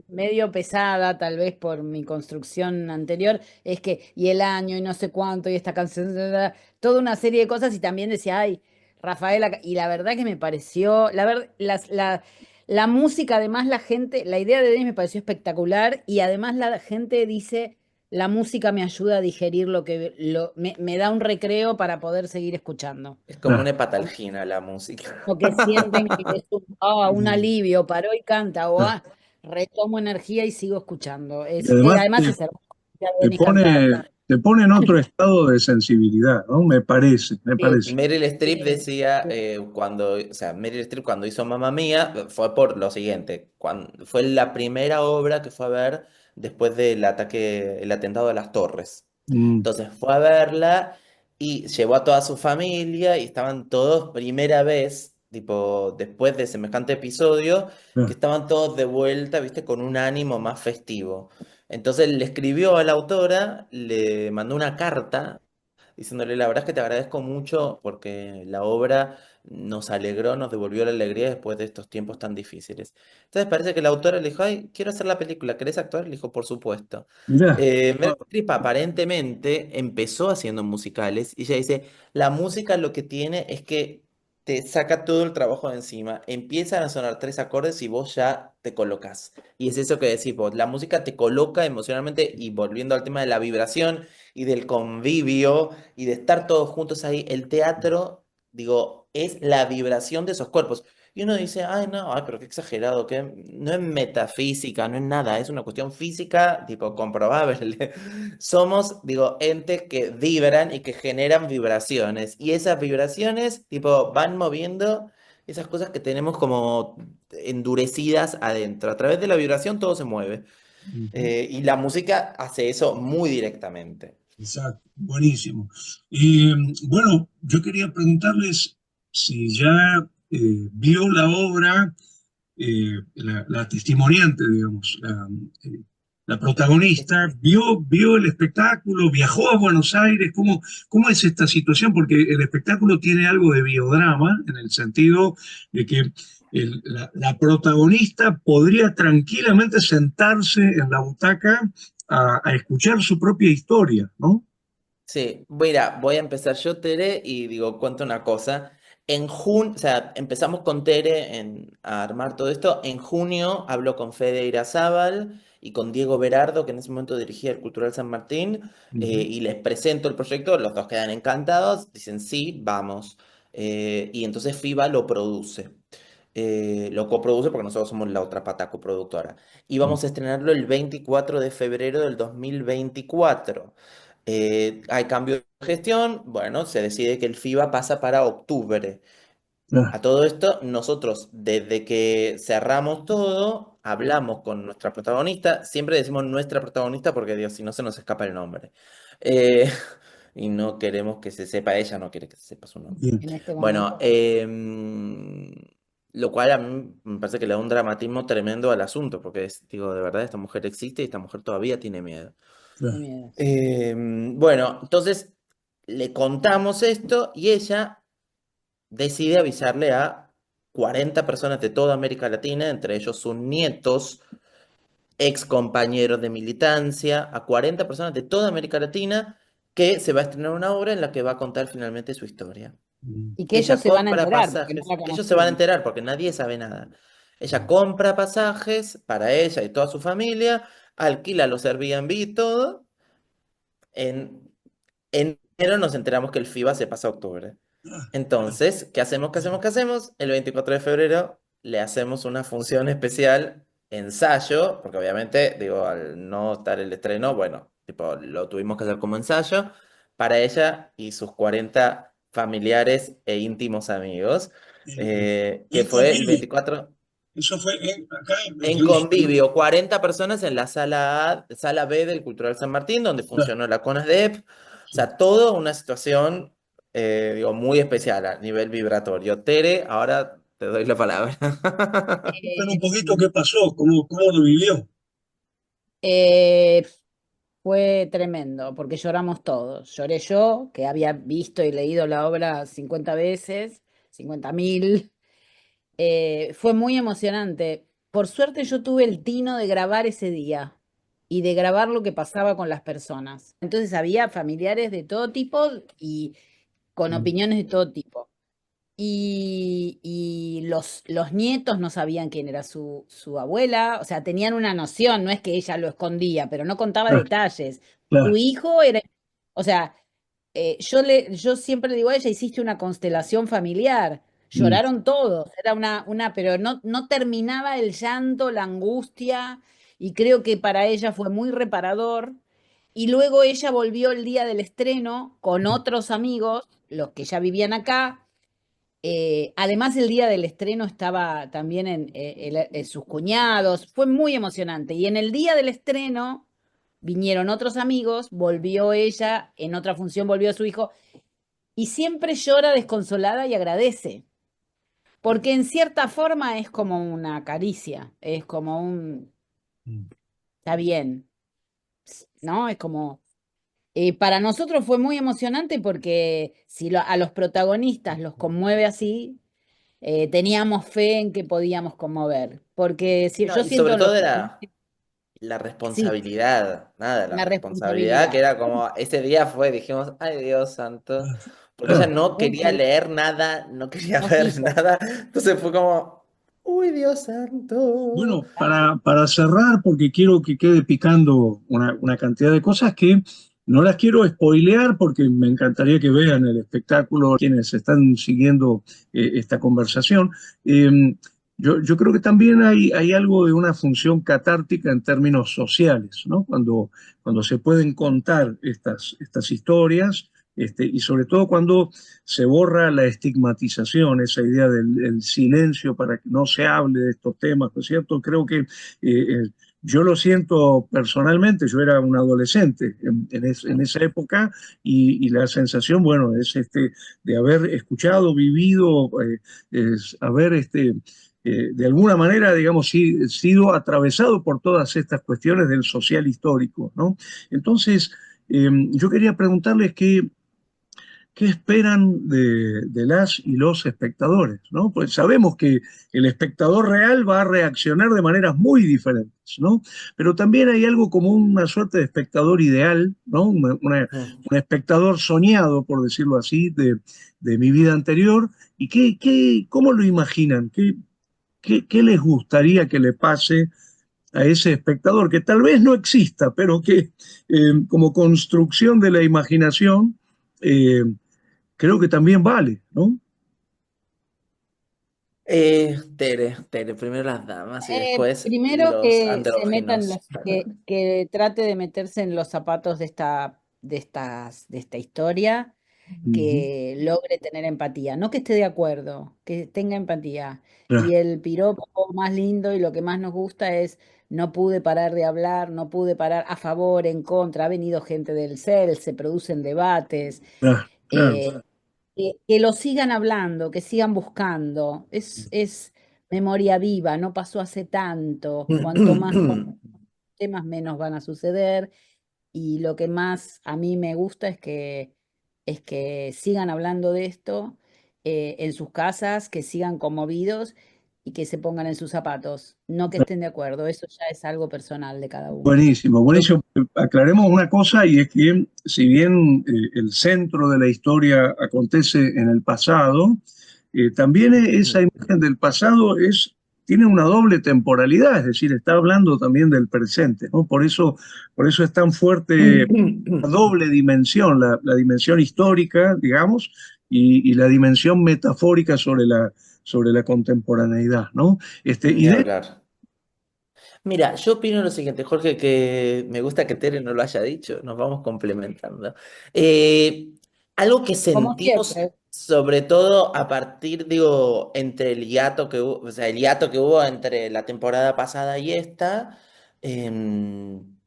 medio pesada tal vez por mi construcción anterior, es que y el año y no sé cuánto y esta canción, toda una serie de cosas y también decía, ay, y la verdad que me pareció, la música, además la gente, la idea de Denis me pareció espectacular y además la gente dice... La música me ayuda a digerir me da un recreo para poder seguir escuchando. Es como ah, una hepatalgina la música. Lo que sienten que es un alivio, paró y canta, ah. retomo energía y sigo escuchando. Y además Además es hermoso escuchar a te Denis cantar. te pone en otro estado de sensibilidad, ¿no? Me Sí, parece. Meryl Streep Sí, decía cuando, o sea, Meryl Streep cuando hizo Mamma Mía fue por lo siguiente, fue la primera obra que fue a ver después del ataque, el atentado de las Torres. Mm, Entonces fue a verla y llevó a toda su familia y estaban todos primera vez, tipo, después de semejante episodio, que ah, estaban todos de vuelta, viste, con un ánimo más festivo. Entonces le escribió a la autora, le mandó una carta diciéndole, la verdad es que te agradezco mucho porque la obra nos alegró, nos devolvió la alegría después de estos tiempos tan difíciles. Entonces parece que la autora le dijo, ay, quiero hacer la película, ¿querés actuar? Le dijo, por supuesto. mirá, Meryl Streep aparentemente empezó haciendo musicales y ella dice, la música lo que tiene es que te saca todo el trabajo de encima, empiezan a sonar tres acordes y vos ya te colocas. Y es eso que decís vos, la música te coloca emocionalmente y volviendo al tema de la vibración y del convivio y de estar todos juntos ahí, el teatro, digo, es la vibración de esos cuerpos. Y uno dice, ay, no, ay, pero qué exagerado, que no es metafísica, no es nada, es una cuestión física, tipo, comprobable. Somos, digo, entes que vibran y que generan vibraciones. Y esas vibraciones, tipo, van moviendo esas cosas que tenemos como endurecidas adentro. A través de la vibración todo se mueve. ujú, Y la música hace eso muy directamente. exacto, buenísimo. Bueno, yo quería preguntarles si ya vio la obra, la testimoniante, digamos, la protagonista, vio el espectáculo, viajó a Buenos Aires, ¿cómo es esta situación? Porque el espectáculo tiene algo de biodrama, en el sentido de que la protagonista podría tranquilamente sentarse en la butaca a escuchar su propia historia, ¿no? Sí, mira, voy a empezar yo, Tere, y digo, cuento una cosa. En junio, o sea, empezamos con Tere a armar todo esto. En junio hablo con Fede Irazábal y con Diego Berardo, que en ese momento dirigía el Cultural San Martín, Ujú. y les presento el proyecto. Los dos quedan encantados, dicen sí, vamos. Y entonces FIBA lo produce. Lo coproduce porque nosotros somos la otra pata coproductora. Y vamos a estrenarlo el 24 de febrero del 2024. Hay cambio de gestión, bueno, se decide que el FIBA pasa para octubre. Ah, A todo esto, nosotros, desde que cerramos todo, hablamos con nuestra protagonista. Siempre decimos nuestra protagonista porque, Dios, si no se nos escapa el nombre. Eh, y no queremos que se sepa, ella no quiere que se sepa su nombre. bien. En este Bueno, momento. lo cual a mí me parece que le da un dramatismo tremendo al asunto, porque digo, de verdad, esta mujer existe y esta mujer todavía tiene miedo. Qué Claro. miedo. Bueno, entonces le contamos esto y ella decide avisarle a 40 personas de toda América Latina, entre ellos sus nietos, ex compañeros de militancia, a 40 personas de toda América Latina, que se va a estrenar una obra en la que va a contar finalmente su historia. Mm. Y que ellos Ella se van a compra enterar porque no pasajes, la ellos se van a conocían. enterar porque nadie sabe nada. Ella compra pasajes para ella y toda su familia, alquila los Airbnb y todo. En enero nos enteramos que el FIBA se pasa a octubre. Ah, claro. Entonces, ¿qué hacemos? ¿Qué hacemos? ¿Qué hacemos? El 24 de febrero le hacemos una función especial, ensayo, porque obviamente, digo, al no estar el estreno, bueno, tipo, lo tuvimos que hacer como ensayo para ella y sus 40 familiares e íntimos amigos, que En fue el convivio. 24 Eso fue acá en en Houston, ¿no? convivio, 40 personas en la sala B del Cultural San Martín, donde Claro, funcionó la CONADEP. O sí. sea, todo una situación, digo, muy especial a nivel vibratorio. Tere, ahora te doy la palabra. Cuéntanos un Eh, poquito qué pasó, cómo lo vivió. eh, Fue tremendo, porque lloramos todos. Lloré yo, que había visto y leído la obra 50 veces, 50.000. Fue muy emocionante. Por suerte yo tuve el tino de grabar ese día y de grabar lo que pasaba con las personas. Entonces había familiares de todo tipo y con Mm. opiniones de todo tipo. Y los nietos no sabían quién era su abuela, o sea, tenían una noción, no es que ella lo escondía, pero no contaba Ah, detalles. claro. Tu hijo era, o sea, yo siempre le digo a ella, hiciste una constelación familiar, Mm. lloraron todos, era pero no terminaba el llanto, la angustia, y creo que para ella fue muy reparador. Y luego ella volvió el día del estreno con otros amigos, los que ya vivían acá. Además, el día del estreno estaba también sus cuñados, fue muy emocionante. Y en el día del estreno vinieron otros amigos, volvió ella, en otra función volvió su hijo, y siempre llora desconsolada y agradece, porque en cierta forma es como una caricia, es como Mm. está bien, ¿no? Es como, para nosotros fue muy emocionante porque si a los protagonistas los conmueve así, teníamos fe en que podíamos conmover, porque si, No, yo y sobre siento los todo era protagonistas, la sí, responsabilidad, nada, la una responsabilidad que responsabilidad. era como, ese día fue, dijimos, ay Dios santo, porque ella Claro. no quería Mucho, leer nada, no quería no ver quiso. nada, entonces fue como, uy Dios santo. Bueno, para cerrar, porque quiero que quede picando una cantidad de cosas que no las quiero spoilear porque me encantaría que vean el espectáculo quienes están siguiendo esta conversación. Eh, yo creo que también hay algo de una función catártica en términos sociales, ¿no? Cuando se pueden contar estas historias, y sobre todo cuando se borra la estigmatización, esa idea del silencio para que no se hable de estos temas, ¿no es cierto? Creo que yo lo siento personalmente, yo era un adolescente en esa época y la sensación, bueno, es de haber escuchado, vivido, haber de alguna manera, digamos, sido atravesado por todas estas cuestiones del social histórico, ¿no? Entonces, yo quería preguntarles qué esperan de las y los espectadores, ¿no? Pues sabemos que el espectador real va a reaccionar de maneras muy diferentes, ¿no? Pero también hay algo como una suerte de espectador ideal, ¿no? Un espectador soñado, por decirlo así, de mi vida anterior ¿Y cómo lo imaginan? ¿Qué les gustaría que le pase a ese espectador que tal vez no exista, pero que como construcción de la imaginación eh, creo que también vale, ¿no? Tere, primero las damas y después Primero los que se metan andróginos. que trate de meterse en los zapatos de esta historia, Ujú. que logre tener empatía, no que esté de acuerdo, que tenga empatía. Claro, Y el piropo más lindo y lo que más nos gusta es: no pude parar de hablar, no pude parar, a favor, en contra, ha venido gente del CEL, se producen debates, claro, claro. eh, que lo sigan hablando, que sigan buscando. Es memoria viva, no pasó hace tanto. Cuanto más temas, menos van a suceder. Y lo que más a mí me gusta es que sigan hablando de esto en sus casas, que sigan conmovidos y que se pongan en sus zapatos, no que estén de acuerdo. Eso ya es algo personal de cada uno. Buenísimo, Yo buenísimo. Aclaremos una cosa y es que si bien el centro de la historia acontece en el pasado, también esa imagen del pasado tiene una doble temporalidad, es decir, está hablando también del presente, ¿no? Por eso es tan fuerte la doble dimensión, la dimensión histórica, digamos, y la dimensión metafórica sobre la contemporaneidad, ¿no? Y Ni de hablar. Mira, yo opino lo siguiente, Jorge, que me gusta que Tere no lo haya dicho, nos vamos complementando. Eh, Algo que como sentimos, siempre. sobre todo a partir, digo, entre el hiato que hubo, o sea, el hiato que hubo entre la temporada pasada y esta, em,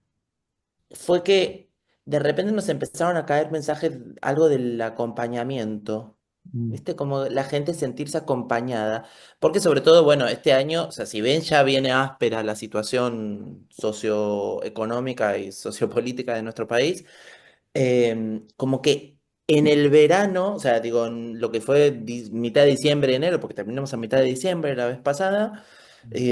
fue que de repente nos empezaron a caer mensajes, algo del acompañamiento, ¿viste? Como la gente sentirse acompañada. Porque sobre todo, bueno, este año, o sea, si ven ya viene áspera la situación socioeconómica y sociopolítica de nuestro país, como que en el verano, o sea, digo, en lo que fue mitad de diciembre, enero, porque terminamos a mitad de diciembre la vez pasada,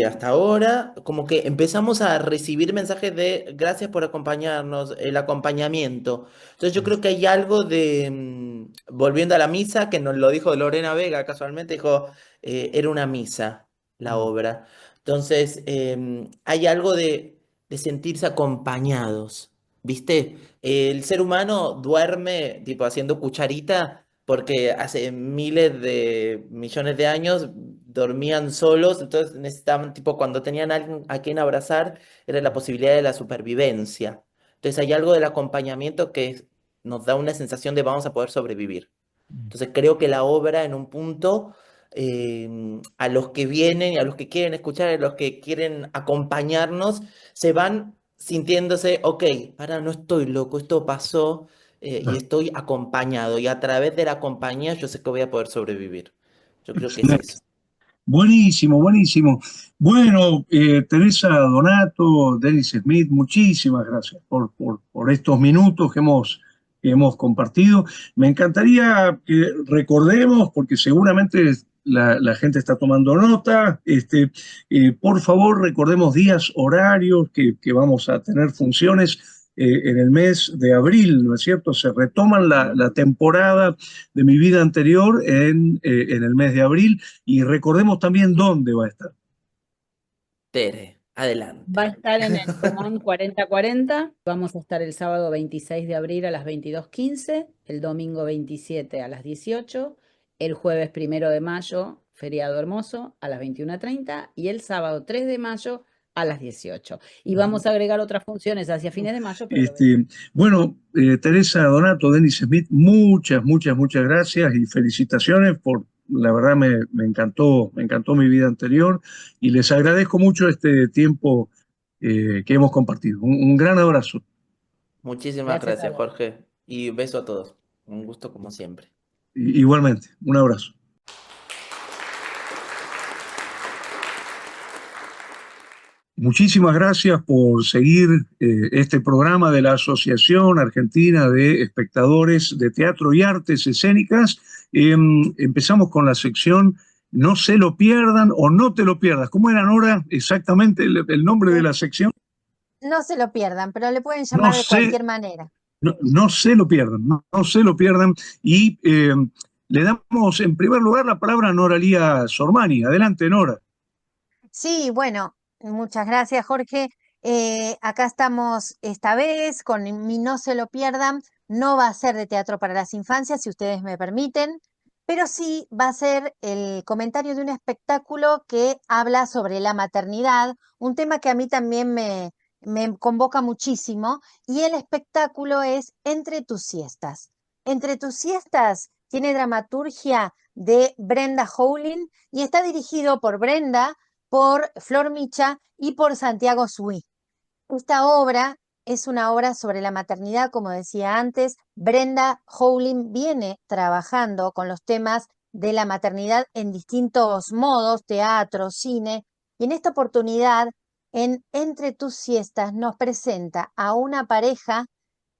hasta ahora, como que empezamos a recibir mensajes de gracias por acompañarnos, el acompañamiento. Entonces yo creo que hay algo de, volviendo a la misa, que nos lo dijo Lorena Vega casualmente, dijo, era una misa la obra. Entonces, hay algo de sentirse acompañados, ¿viste? El ser humano duerme tipo haciendo cucharita porque hace miles de millones de años dormían solos, entonces necesitaban, tipo, cuando tenían a alguien a quien abrazar, era la posibilidad de la supervivencia. Entonces hay algo del acompañamiento que nos da una sensación de vamos a poder sobrevivir. Entonces creo que la obra en un punto, a los que vienen y a los que quieren escuchar, a los que quieren acompañarnos, se van sintiéndose, ok, ahora no estoy loco, esto pasó y estoy acompañado y a través de la compañía yo sé que voy a poder sobrevivir. Yo creo que es Excelente. eso. Buenísimo, buenísimo. Bueno, Teresa Donato, Dennis Smith, muchísimas gracias por estos minutos que hemos compartido. Me encantaría que recordemos, porque seguramente la gente está tomando nota, por favor recordemos días, horarios que vamos a tener funciones en el mes de abril, ¿no es cierto? Se retoman la temporada de Mi Vida Anterior en el mes de abril. Y recordemos también dónde va a estar. Tere, Va a adelante. estar en el Comón 4040. Vamos a estar el sábado 26 de abril a las 22:15, el domingo 27 a las 18, el jueves 1 de mayo, feriado hermoso, a las 21:30 y el sábado 3 de mayo a las 18. Y vamos a agregar otras funciones hacia fines de mayo, pero lo veremos. Bueno, Teresa Donato, Dennis Smith, muchas gracias y felicitaciones por, la verdad me encantó Mi Vida Anterior y les agradezco mucho este tiempo que hemos compartido. Un gran abrazo. Muchísimas Gracias a gracias, vos. Jorge, y beso a todos. Un gusto como siempre. Igualmente, un abrazo. Muchísimas gracias por seguir este programa de la Asociación Argentina de Espectadores de Teatro y Artes Escénicas. Empezamos con la sección No se lo pierdan o no te lo pierdas. ¿Cómo era, Nora, exactamente el nombre de Eh, la sección? No se lo pierdan, pero le pueden No llamar de sé, cualquier manera. no se lo pierdan, no se lo pierdan. Y Le damos en primer lugar la palabra a Nora Lía Sormani. Adelante, Nora. Sí, bueno, muchas gracias, Jorge. Acá estamos esta vez con mi No se lo pierdan. No va a ser de teatro para las infancias, si ustedes me permiten, pero sí va a ser el comentario de un espectáculo que habla sobre la maternidad, un tema que a mí también me convoca muchísimo, y el espectáculo es Entre tus siestas. Entre tus siestas tiene dramaturgia de Brenda Howlin y está dirigido por Brenda, por Flor Micha y por Santiago Sui. Esta obra es una obra sobre la maternidad, como decía antes. Brenda Howlin viene trabajando con los temas de la maternidad en distintos modos, teatro, cine, y en esta oportunidad, en Entre tus siestas, nos presenta a una pareja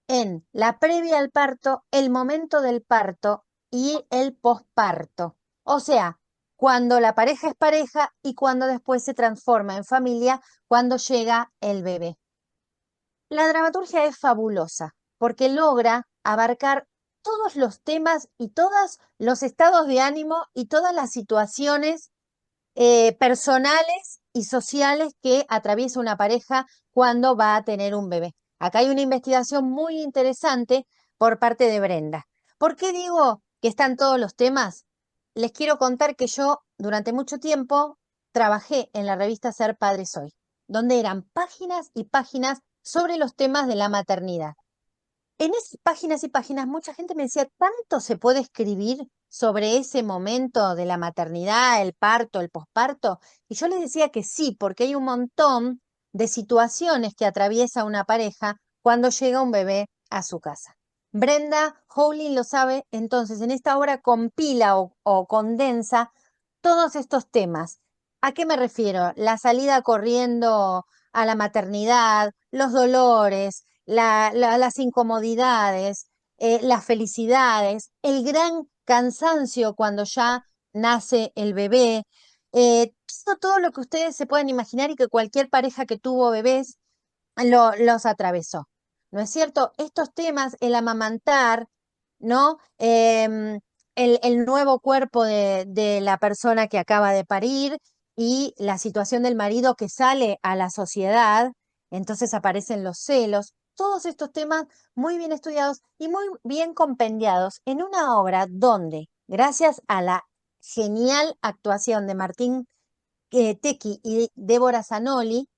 en la previa al parto, el momento del parto y el posparto. O sea, cuando la pareja es pareja y cuando después se transforma en familia, cuando llega el bebé. La dramaturgia es fabulosa porque logra abarcar todos los temas y todos los estados de ánimo y todas las situaciones personales y sociales que atraviesa una pareja cuando va a tener un bebé. Acá hay una investigación muy interesante por parte de Brenda. ¿Por qué digo que están todos los temas? Les quiero contar que yo durante mucho tiempo trabajé en la revista Ser Padre Soy, donde eran páginas y páginas sobre los temas de la maternidad. En esas páginas y páginas mucha gente me decía, ¿tanto se puede escribir sobre ese momento de la maternidad, el parto, el posparto? Y yo les decía que sí, porque hay un montón de situaciones que atraviesa una pareja cuando llega un bebé a su casa. Brenda Howlin lo sabe, entonces en esta obra compila o condensa todos estos temas. ¿A qué me refiero? La salida corriendo a la maternidad, los dolores, las incomodidades, las felicidades, el gran cansancio cuando ya nace el bebé, todo lo que ustedes se pueden imaginar y que cualquier pareja que tuvo bebés los atravesó. ¿No es cierto? Estos temas, el amamantar, ¿no? El nuevo cuerpo de la persona que acaba de parir y la situación del marido que sale a la sociedad, entonces aparecen los celos. Todos estos temas muy bien estudiados y muy bien compendiados en una obra donde, gracias a la genial actuación de Martín Tequi y Débora Zanoli,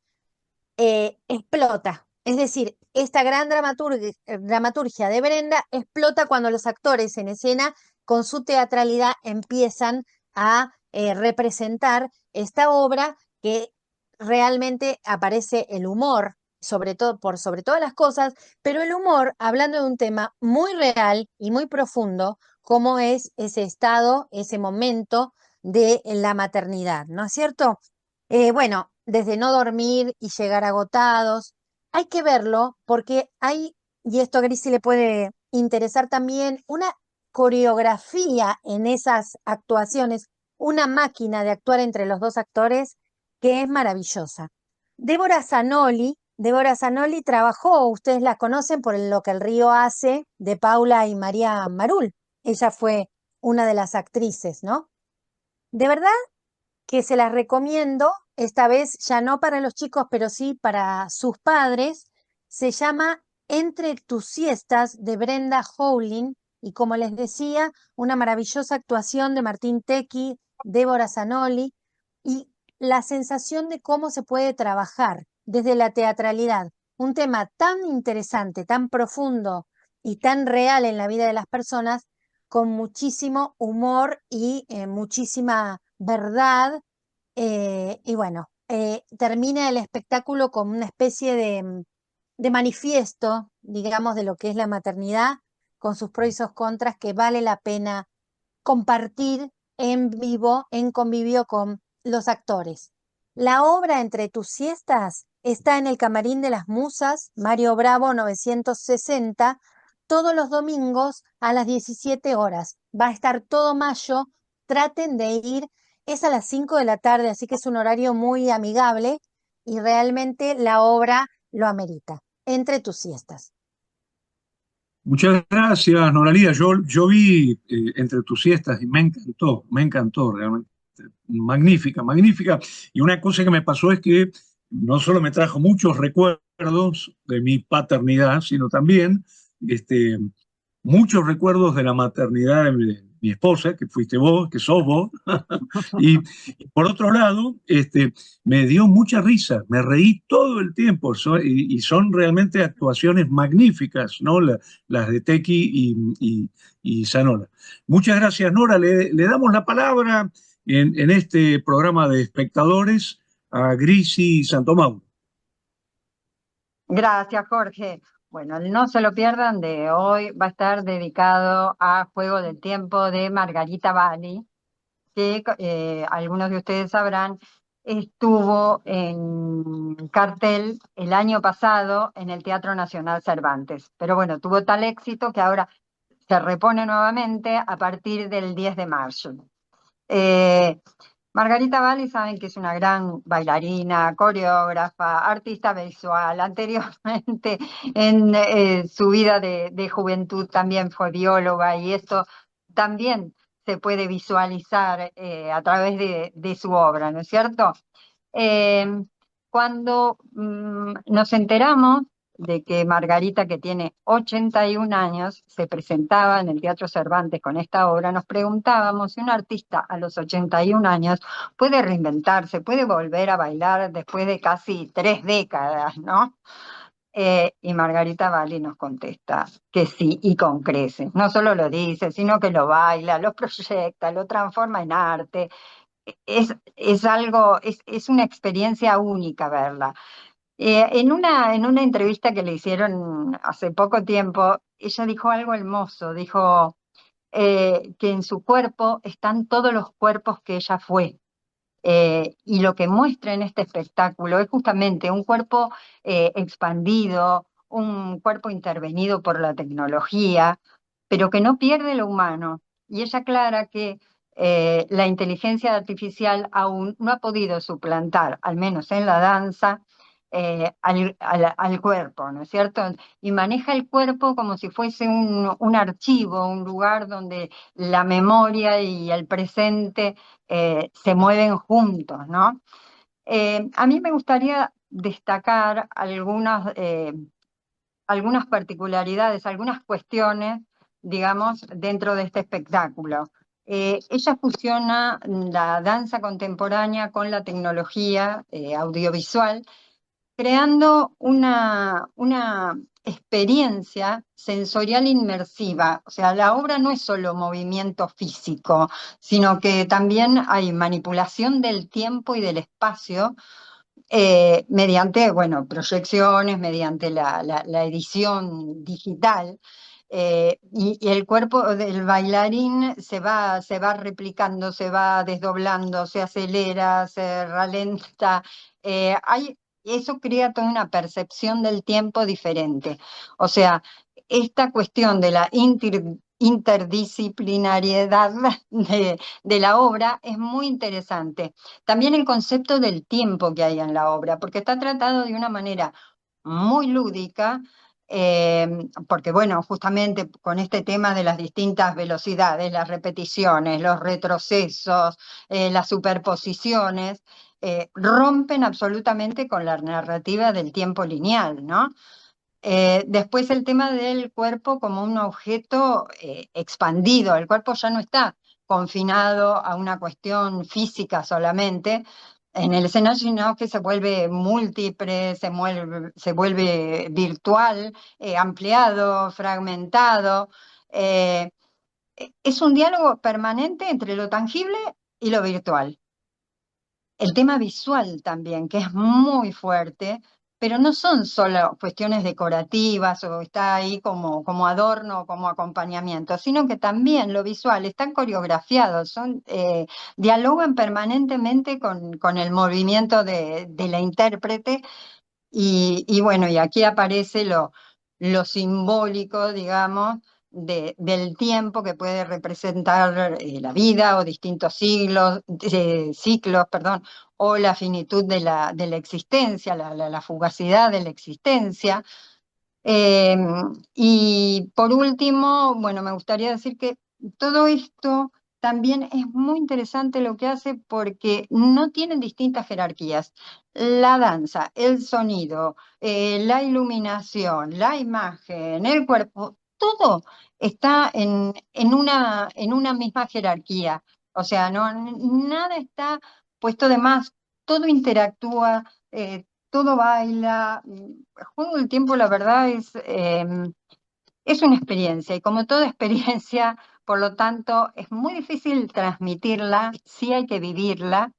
explota. Es decir, esta gran dramaturgia de Brenda explota cuando los actores en escena, con su teatralidad, empiezan a representar esta obra que realmente aparece el humor, sobre todo, por sobre todas las cosas, pero el humor hablando de un tema muy real y muy profundo, como es ese estado, ese momento de la maternidad, ¿no es cierto? Bueno, desde no dormir y llegar agotados, hay que verlo porque hay, y esto a Grisi le puede interesar también, una coreografía en esas actuaciones, una máquina de actuar entre los dos actores que es maravillosa. Débora Zanoli trabajó, ustedes la conocen por Lo que el río hace, de Paula y María Marul. Ella fue una de las actrices, ¿no? De verdad que se las recomiendo, esta vez ya no para los chicos, pero sí para sus padres. Se llama Entre tus siestas, de Brenda Howlin, y como les decía, una maravillosa actuación de Martín Tequi, Débora Zanoli, y la sensación de cómo se puede trabajar desde la teatralidad un tema tan interesante, tan profundo y tan real en la vida de las personas, con muchísimo humor y muchísima verdad. Y bueno, termina el espectáculo con una especie de manifiesto, digamos, de lo que es la maternidad, con sus pros y sus contras, que vale la pena compartir en vivo, en convivio con los actores. La obra Entre tus siestas está en el Camarín de las Musas, Mario Bravo 960, todos los domingos a las 17 horas. Va a estar todo mayo, traten de ir, es a las 5 de la tarde, así que es un horario muy amigable y realmente la obra lo amerita. Entre tus siestas. Muchas gracias, Noralía. Yo vi Entre tus siestas y me encantó realmente. Magnífica, magnífica. Y una cosa que me pasó es que no solo me trajo muchos recuerdos de mi paternidad, sino también este, muchos recuerdos de la maternidad de mi esposa, que fuiste vos, que sos vos. Y, y por otro lado, me dio mucha risa, me reí todo el tiempo, y son realmente actuaciones magníficas, ¿no? Las de Tequi y Zanola. Muchas gracias, Nora. Le damos la palabra en este programa de espectadores a Grisi Santomauro. Gracias, Jorge. Bueno, el no se lo pierdan de hoy va a estar dedicado a Juego del Tiempo de Margarita Bali, que algunos de ustedes sabrán, estuvo en cartel el año pasado en el Teatro Nacional Cervantes. Pero bueno, tuvo tal éxito que ahora se repone nuevamente a partir del 10 de marzo. Eh, Margarita Bali saben que es una gran bailarina, coreógrafa, artista visual. Anteriormente en su vida de juventud también fue bióloga y esto también se puede visualizar a través de su obra, ¿no es cierto? Eh, Cuando nos enteramos de que Margarita, que tiene 81 años, se presentaba en el Teatro Cervantes con esta obra, nos preguntábamos si un artista a los 81 años puede reinventarse, puede volver a bailar después de casi 3 décadas, ¿no? Y Margarita Bali nos contesta que sí, y con creces. No solo lo dice, sino que lo baila, lo proyecta, lo transforma en arte. Es algo, es una experiencia única verla. En una entrevista que le hicieron hace poco tiempo, ella dijo algo hermoso, dijo que en su cuerpo están todos los cuerpos que ella fue. Y lo que muestra en este espectáculo es justamente un cuerpo expandido, un cuerpo intervenido por la tecnología, pero que no pierde lo humano. Y ella aclara que la inteligencia artificial aún no ha podido suplantar, al menos en la danza, al cuerpo, ¿no es cierto? Y maneja el cuerpo como si fuese un archivo, un lugar donde la memoria y el presente se mueven juntos, ¿no? A mí me gustaría destacar algunas particularidades, algunas cuestiones, digamos, dentro de este espectáculo. Ella fusiona la danza contemporánea con la tecnología audiovisual, creando una experiencia sensorial inmersiva. O sea, la obra no es solo movimiento físico, sino que también hay manipulación del tiempo y del espacio mediante, bueno, proyecciones, mediante la edición digital. Y el cuerpo del bailarín se va replicando, se va desdoblando, se acelera, se ralenta. Eso crea toda una percepción del tiempo diferente. O sea, esta cuestión de la interdisciplinariedad de la obra es muy interesante. También el concepto del tiempo que hay en la obra, porque está tratado de una manera muy lúdica, porque bueno, justamente con este tema de las distintas velocidades, las repeticiones, los retrocesos, las superposiciones, rompen absolutamente con la narrativa del tiempo lineal, ¿no? Después el tema del cuerpo como un objeto expandido, el cuerpo ya no está confinado a una cuestión física solamente en el escenario, sino que se vuelve múltiple, se vuelve virtual, ampliado, fragmentado. Eh, es un diálogo permanente entre lo tangible y lo virtual. El tema visual también, que es muy fuerte, pero no son solo cuestiones decorativas o está ahí como adorno o como acompañamiento, sino que también lo visual está coreografiado, dialogan permanentemente con el movimiento de la intérprete y bueno, y aquí aparece lo simbólico, digamos, del tiempo que puede representar la vida o distintos ciclos, perdón, o la finitud de la existencia, la fugacidad de la existencia. Eh, y por último, bueno, me gustaría decir que todo esto también es muy interesante lo que hace porque no tienen distintas jerarquías. La danza, el sonido, la iluminación, la imagen, el cuerpo, todo está en una misma jerarquía. O sea, no, nada está puesto de más, todo interactúa, todo baila. Juego del Tiempo, la verdad, es una experiencia y como toda experiencia, por lo tanto, es muy difícil transmitirla, sí hay que vivirla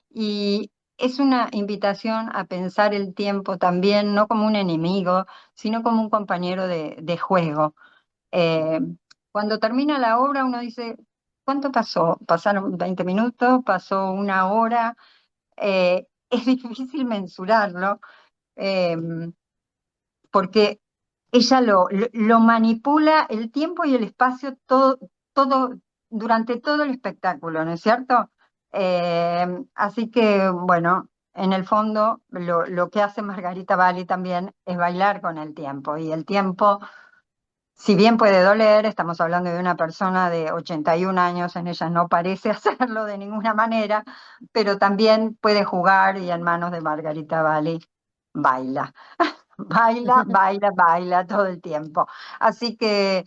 y es una invitación a pensar el tiempo también, no como un enemigo, sino como un compañero de juego. Eh, Cuando termina la obra uno dice, ¿cuánto pasó? ¿Pasaron 20 minutos? ¿Pasó una hora? Es difícil mensurarlo. eh, Porque ella lo manipula el tiempo y el espacio todo, durante todo el espectáculo, ¿no es cierto? Así que, bueno, en el fondo lo que hace Margarita Bali también es bailar con el tiempo. Y el tiempo, si bien puede doler, estamos hablando de una persona de 81 años, en ella no parece hacerlo de ninguna manera, pero también puede jugar y en manos de Margarita Bali baila. Baila, baila, baila todo el tiempo. Así que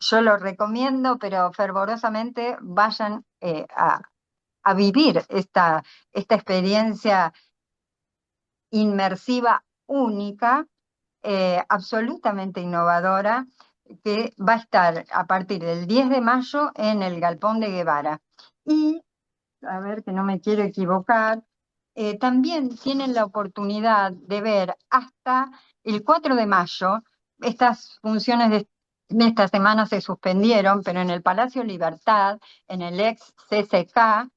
yo lo recomiendo, pero fervorosamente vayan a vivir esta experiencia inmersiva única, absolutamente innovadora, que va a estar a partir del 10 de mayo en el Galpón de Guevara. Y, a ver que no me quiero equivocar, también tienen la oportunidad de ver hasta el 4 de mayo. Estas funciones de esta semana se suspendieron, pero en el Palacio Libertad, en el ex CCK,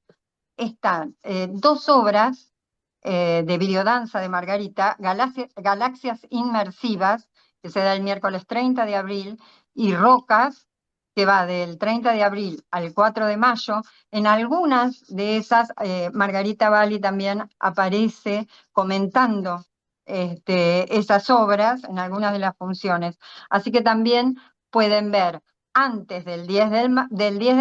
están dos obras de videodanza de Margarita, Galaxias Inmersivas, que se da el miércoles 30 de abril, y Rocas, que va del 30 de abril al 4 de mayo. En algunas de esas, Margarita Bali también aparece comentando esas obras en algunas de las funciones. Así que también pueden ver antes del 10 de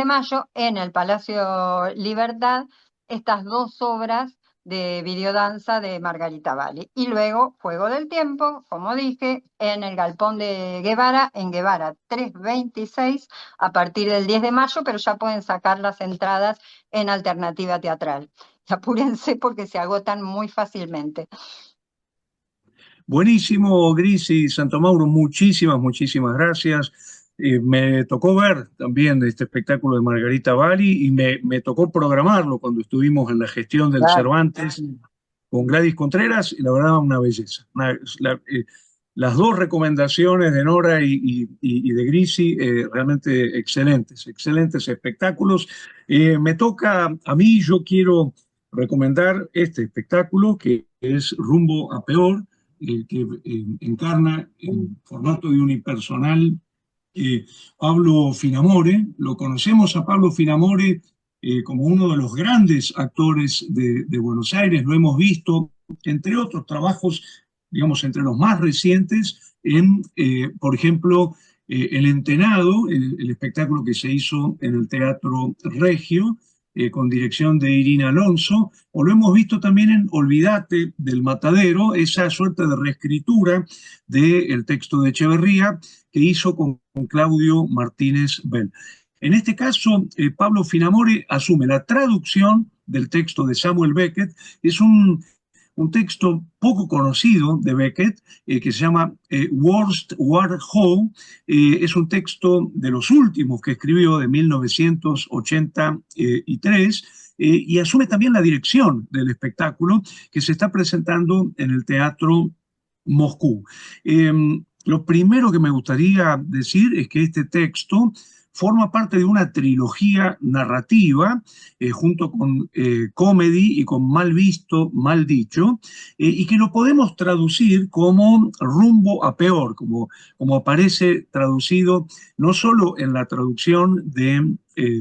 mayo en el Palacio Libertad estas dos obras de videodanza de Margarita Bali. Y luego Juego del Tiempo, como dije, en el Galpón de Guevara, en Guevara 326, a partir del 10 de mayo, pero ya pueden sacar las entradas en Alternativa Teatral. Y apúrense porque se agotan muy fácilmente. Buenísimo, Gris y Santo Mauro, muchísimas gracias. Me tocó ver también este espectáculo de Margarita Bali y me tocó programarlo cuando estuvimos en la gestión del Claro. Cervantes con Gladys Contreras y la verdad una belleza. Las dos recomendaciones de Nora y de Grisi, realmente excelentes espectáculos. Me toca a mí, yo quiero recomendar este espectáculo que es Rumbo a Peor, que encarna en formato de unipersonal Pablo Finamore. Lo conocemos a Pablo Finamore como uno de los grandes actores de Buenos Aires, lo hemos visto, entre otros trabajos, digamos, entre los más recientes, en, por ejemplo, El Entenado, el espectáculo que se hizo en el Teatro Regio, con dirección de Irina Alonso, o lo hemos visto también en Olvídate del Matadero, esa suerte de reescritura del texto de Echeverría que hizo con Claudio Martínez Bell. En este caso, Pablo Finamore asume la traducción del texto de Samuel Beckett. Es un texto poco conocido de Beckett, que se llama Worst War Hoe. Es un texto de los últimos que escribió, de 1983, y asume también la dirección del espectáculo que se está presentando en el Teatro Moscú. Lo primero que me gustaría decir es que este texto forma parte de una trilogía narrativa, junto con Comedy y con Mal Visto, Mal Dicho, y que lo podemos traducir como Rumbo a Peor, como aparece traducido no solo en la traducción de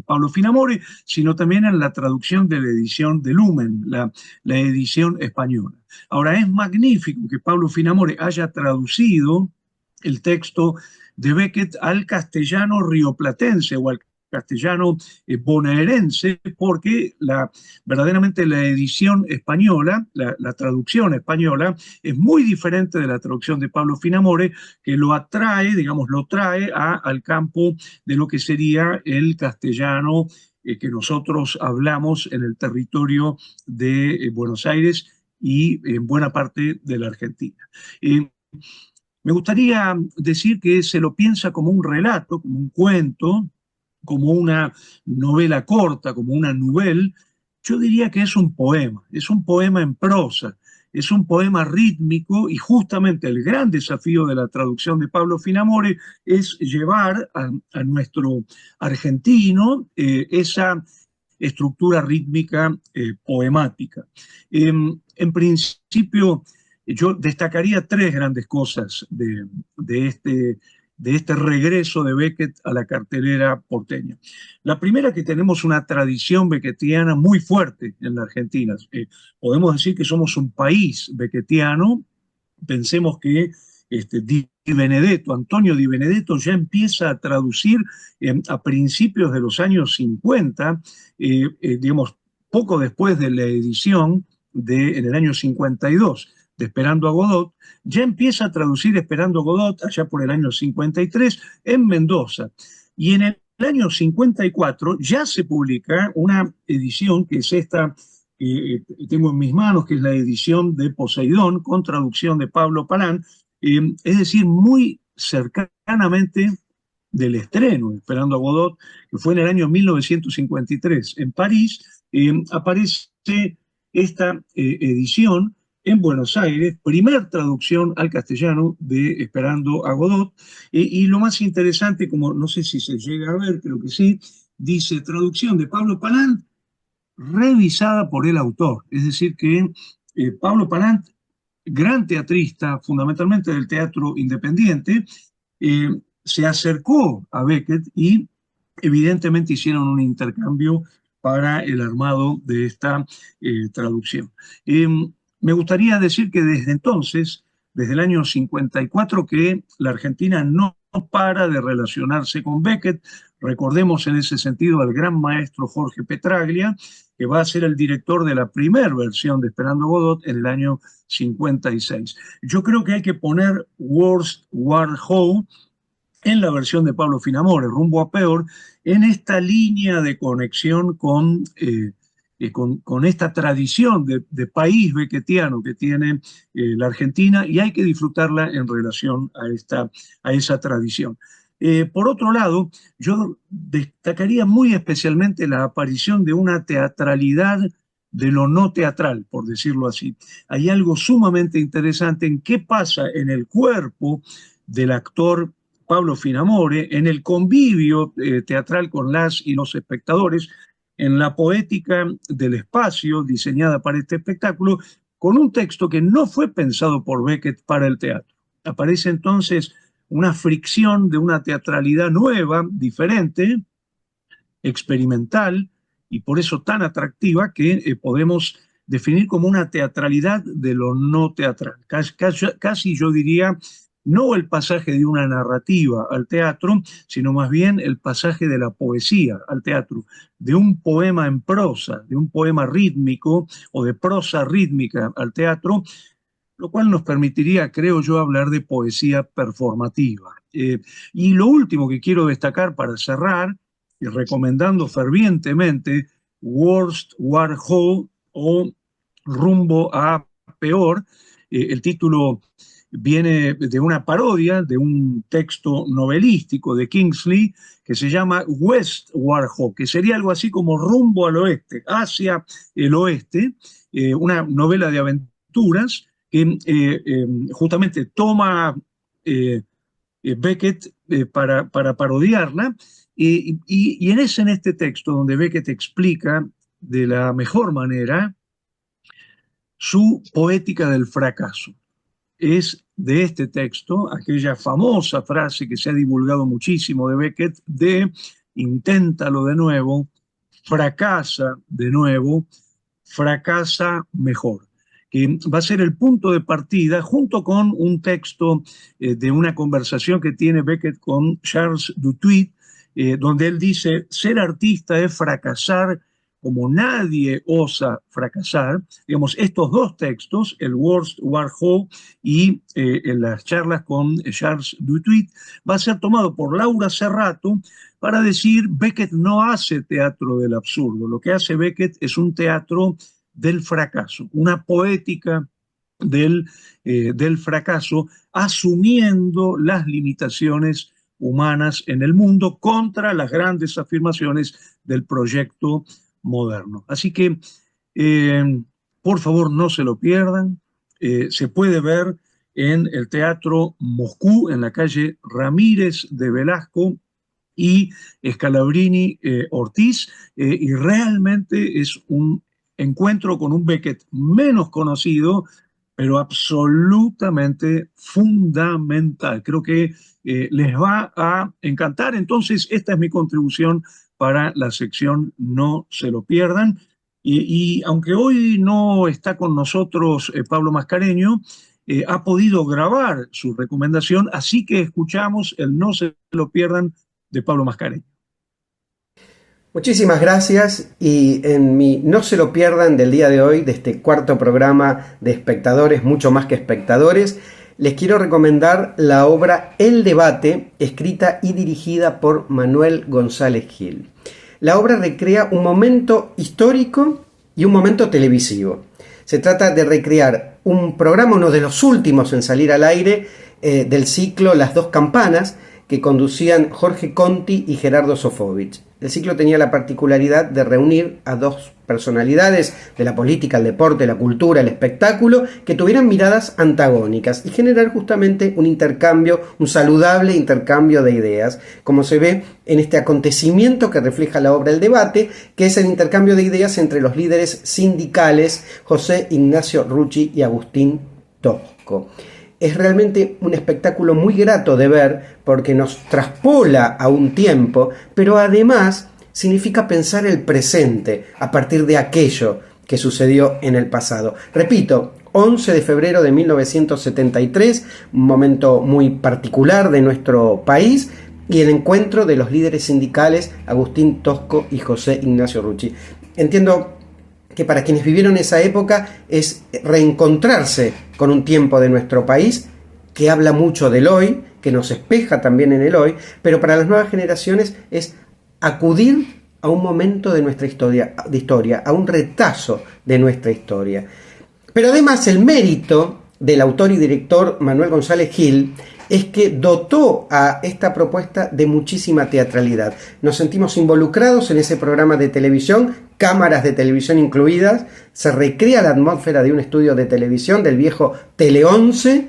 Pablo Finamore, sino también en la traducción de la edición de Lumen, la edición española. Ahora, es magnífico que Pablo Finamore haya traducido el texto de Beckett al castellano rioplatense o al castellano bonaerense, porque verdaderamente la edición española, la traducción española, es muy diferente de la traducción de Pablo Finamore, que lo atrae, digamos, lo trae al campo de lo que sería el castellano que nosotros hablamos en el territorio de Buenos Aires y en buena parte de la Argentina. Me gustaría decir que se lo piensa como un relato, como un cuento, como una novela corta, como una nouvelle. Yo diría que es un poema en prosa, es un poema rítmico y justamente el gran desafío de la traducción de Pablo Finamore es llevar a nuestro argentino esa estructura rítmica poemática. En principio, yo destacaría tres grandes cosas de este regreso de Beckett a la cartelera porteña. La primera, que tenemos una tradición beckettiana muy fuerte en la Argentina. Podemos decir que somos un país beckettiano. Pensemos que Antonio Di Benedetto ya empieza a traducir a principios de los años 50, digamos, poco después de la edición en el año 52 de Esperando a Godot, ya empieza a traducir Esperando a Godot allá por el año 53 en Mendoza. Y en el año 54 ya se publica una edición que es esta que tengo en mis manos, que es la edición de Poseidón, con traducción de Pablo Palán, es decir, muy cercanamente del estreno, Esperando a Godot, que fue en el año 1953 en París, aparece esta edición en Buenos Aires, primer traducción al castellano de Esperando a Godot, y lo más interesante, como no sé si se llega a ver, creo que sí, dice traducción de Pablo Palán, revisada por el autor. Es decir, que Pablo Palant, gran teatrista, fundamentalmente del teatro independiente, se acercó a Beckett y evidentemente hicieron un intercambio para el armado de esta traducción. Me gustaría decir que desde entonces, desde el año 54, que la Argentina no para de relacionarse con Beckett. Recordemos en ese sentido al gran maestro Jorge Petraglia, que va a ser el director de la primera versión de Esperando Godot en el año 56. Yo creo que hay que poner Worst War How en la versión de Pablo Finamore, Rumbo a Peor, en esta línea de conexión con esta tradición de país beckettiano que tiene la Argentina, y hay que disfrutarla en relación a esa tradición. Por otro lado, yo destacaría muy especialmente la aparición de una teatralidad de lo no teatral, por decirlo así. Hay algo sumamente interesante en qué pasa en el cuerpo del actor Pablo Finamore, en el convivio teatral con las y los espectadores, en la poética del espacio diseñada para este espectáculo, con un texto que no fue pensado por Beckett para el teatro. Aparece entonces una fricción de una teatralidad nueva, diferente, experimental, y por eso tan atractiva, que podemos definir como una teatralidad de lo no teatral. Casi yo diría, no el pasaje de una narrativa al teatro, sino más bien el pasaje de la poesía al teatro, de un poema en prosa, de un poema rítmico o de prosa rítmica al teatro, lo cual nos permitiría, creo yo, hablar de poesía performativa. Y lo último que quiero destacar para cerrar, y recomendando fervientemente Worst War How o Rumbo a Peor, el título viene de una parodia de un texto novelístico de Kingsley que se llama West War How, que sería algo así como Rumbo al Oeste, hacia el oeste, una novela de aventuras que justamente toma Beckett para parodiarla, y en este texto donde Beckett explica de la mejor manera su poética del fracaso. Es de este texto aquella famosa frase que se ha divulgado muchísimo de Beckett de inténtalo de nuevo, fracasa de nuevo, fracasa mejor, que va a ser el punto de partida junto con un texto de una conversación que tiene Beckett con Charles Dutuit, donde él dice, ser artista es fracasar como nadie osa fracasar. Digamos, estos dos textos, el Worst War Whole y en las charlas con Charles Dutuit, va a ser tomado por Laura Serrato para decir, Beckett no hace teatro del absurdo, lo que hace Beckett es un teatro del fracaso, una poética del fracaso, asumiendo las limitaciones humanas en el mundo contra las grandes afirmaciones del proyecto moderno. Así que, por favor, no se lo pierdan. Se puede ver en el Teatro Moscú, en la calle Ramírez de Velasco y Scalabrini Ortiz, y realmente es un encuentro con un Beckett menos conocido, pero absolutamente fundamental. Creo que les va a encantar. Entonces, esta es mi contribución para la sección No se lo pierdan. Y aunque hoy no está con nosotros Pablo Mascareño, ha podido grabar su recomendación, así que escuchamos el No se lo pierdan de Pablo Mascareño. Muchísimas gracias, y en mi No se lo pierdan del día de hoy, de este cuarto programa de Espectadores, mucho más que espectadores, les quiero recomendar la obra El Debate, escrita y dirigida por Manuel González Gil. La obra recrea un momento histórico y un momento televisivo. Se trata de recrear un programa, uno de los últimos en salir al aire, del ciclo Las Dos Campanas, que conducían Jorge Conti y Gerardo Sofovich. El ciclo tenía la particularidad de reunir a dos personalidades de la política, el deporte, la cultura, el espectáculo, que tuvieran miradas antagónicas y generar justamente un intercambio, un saludable intercambio de ideas, como se ve en este acontecimiento que refleja la obra El Debate, que es el intercambio de ideas entre los líderes sindicales José Ignacio Rucci y Agustín Tosco. Es realmente un espectáculo muy grato de ver porque nos traspola a un tiempo, pero además significa pensar el presente a partir de aquello que sucedió en el pasado. Repito, 11 de febrero de 1973, un momento muy particular de nuestro país, y el encuentro de los líderes sindicales Agustín Tosco y José Ignacio Rucci. Entiendo que para quienes vivieron esa época es reencontrarse con un tiempo de nuestro país que habla mucho del hoy, que nos espeja también en el hoy, pero para las nuevas generaciones es acudir a un momento de nuestra historia, a un retazo de nuestra historia. Pero además el mérito del autor y director Manuel González Gil es que dotó a esta propuesta de muchísima teatralidad. Nos sentimos involucrados en ese programa de televisión, cámaras de televisión incluidas, se recrea la atmósfera de un estudio de televisión del viejo Tele 11,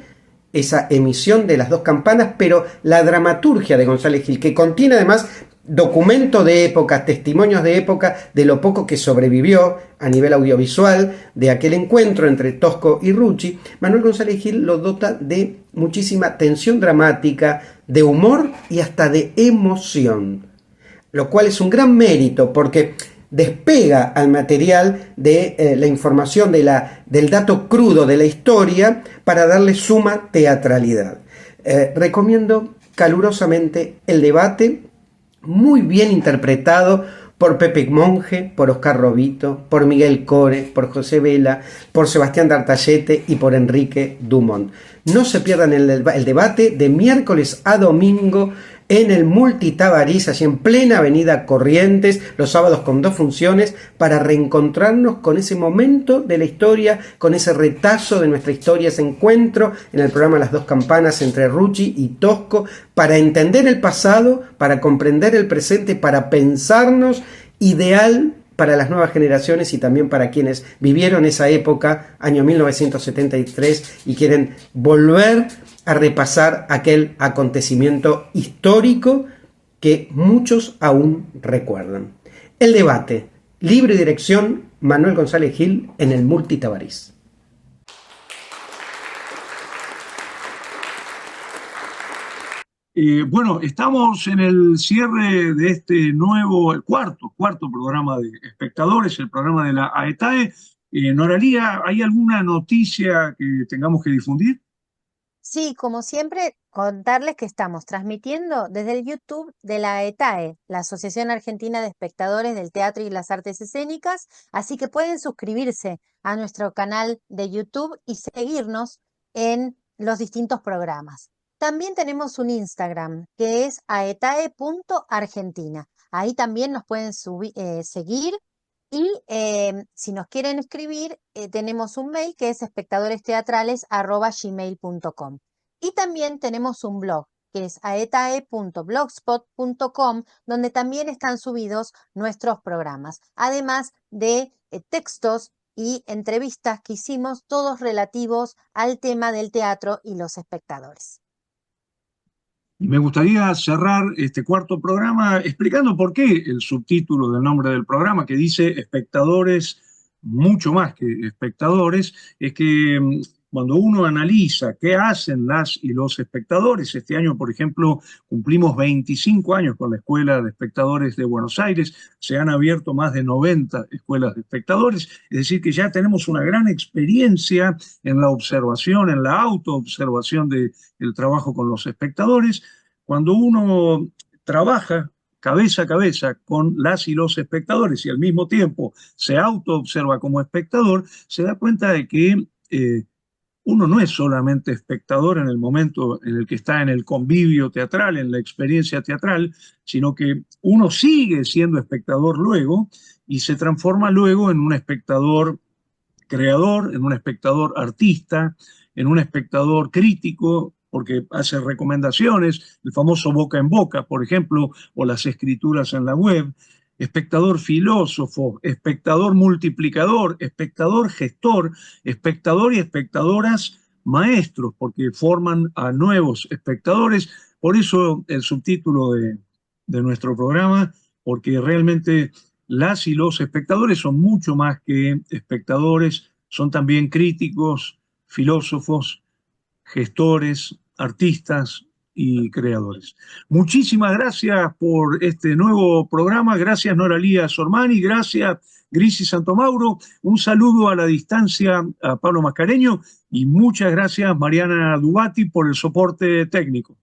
esa emisión de Las Dos Campanas, pero la dramaturgia de González Gil, que contiene además documento de época, testimonios de época de lo poco que sobrevivió a nivel audiovisual de aquel encuentro entre Tosco y Rucci. Manuel González Gil lo dota de muchísima tensión dramática, de humor y hasta de emoción, lo cual es un gran mérito porque despega al material de la información del dato crudo de la historia para darle suma teatralidad. Recomiendo calurosamente El Debate, muy bien interpretado por Pepe Monge, por Oscar Robito, por Miguel Core, por José Vela, por Sebastián D'Artagette y por Enrique Dumont. No se pierdan el debate de miércoles a domingo en el Multitabarís, allí en plena avenida Corrientes, los sábados con 2 funciones, para reencontrarnos con ese momento de la historia, con ese retazo de nuestra historia, ese encuentro en el programa Las Dos Campanas entre Rucci y Tosco, para entender el pasado, para comprender el presente, para pensarnos ideal para las nuevas generaciones y también para quienes vivieron esa época, año 1973, y quieren volver a repasar aquel acontecimiento histórico que muchos aún recuerdan. El Debate, libro y dirección, Manuel González Gil, en el Multitabarís. Bueno, estamos en el cierre de este nuevo, el cuarto programa de Espectadores, el programa de la AETAE, Noralía, ¿hay alguna noticia que tengamos que difundir? Sí, como siempre, contarles que estamos transmitiendo desde el YouTube de la ETAE, la Asociación Argentina de Espectadores del Teatro y las Artes Escénicas, así que pueden suscribirse a nuestro canal de YouTube y seguirnos en los distintos programas. También tenemos un Instagram que es aetae.argentina. Ahí también nos pueden seguir y si nos quieren escribir, tenemos un mail que es espectadoresteatrales@gmail.com. Y también tenemos un blog que es aetae.blogspot.com, donde también están subidos nuestros programas, además de textos y entrevistas que hicimos, todos relativos al tema del teatro y los espectadores. Y me gustaría cerrar este cuarto programa explicando por qué el subtítulo del nombre del programa, que dice espectadores, mucho más que espectadores, es que cuando uno analiza qué hacen las y los espectadores, este año, por ejemplo, cumplimos 25 años con la Escuela de Espectadores de Buenos Aires, se han abierto más de 90 escuelas de espectadores, es decir, que ya tenemos una gran experiencia en la observación, en la autoobservación del trabajo con los espectadores. Cuando uno trabaja cabeza a cabeza con las y los espectadores y al mismo tiempo se autoobserva como espectador, se da cuenta de que uno no es solamente espectador en el momento en el que está en el convivio teatral, en la experiencia teatral, sino que uno sigue siendo espectador luego y se transforma luego en un espectador creador, en un espectador artista, en un espectador crítico, porque hace recomendaciones, el famoso boca en boca, por ejemplo, o las escrituras en la web, espectador filósofo, espectador multiplicador, espectador gestor, espectador y espectadoras maestros, porque forman a nuevos espectadores. Por eso el subtítulo de nuestro programa, porque realmente las y los espectadores son mucho más que espectadores, son también críticos, filósofos, gestores, artistas y creadores. Muchísimas gracias por este nuevo programa. Gracias Noralía Sormani, gracias Grisi Santomauro. Un saludo a la distancia a Pablo Mascareño y muchas gracias Mariana Dubati por el soporte técnico.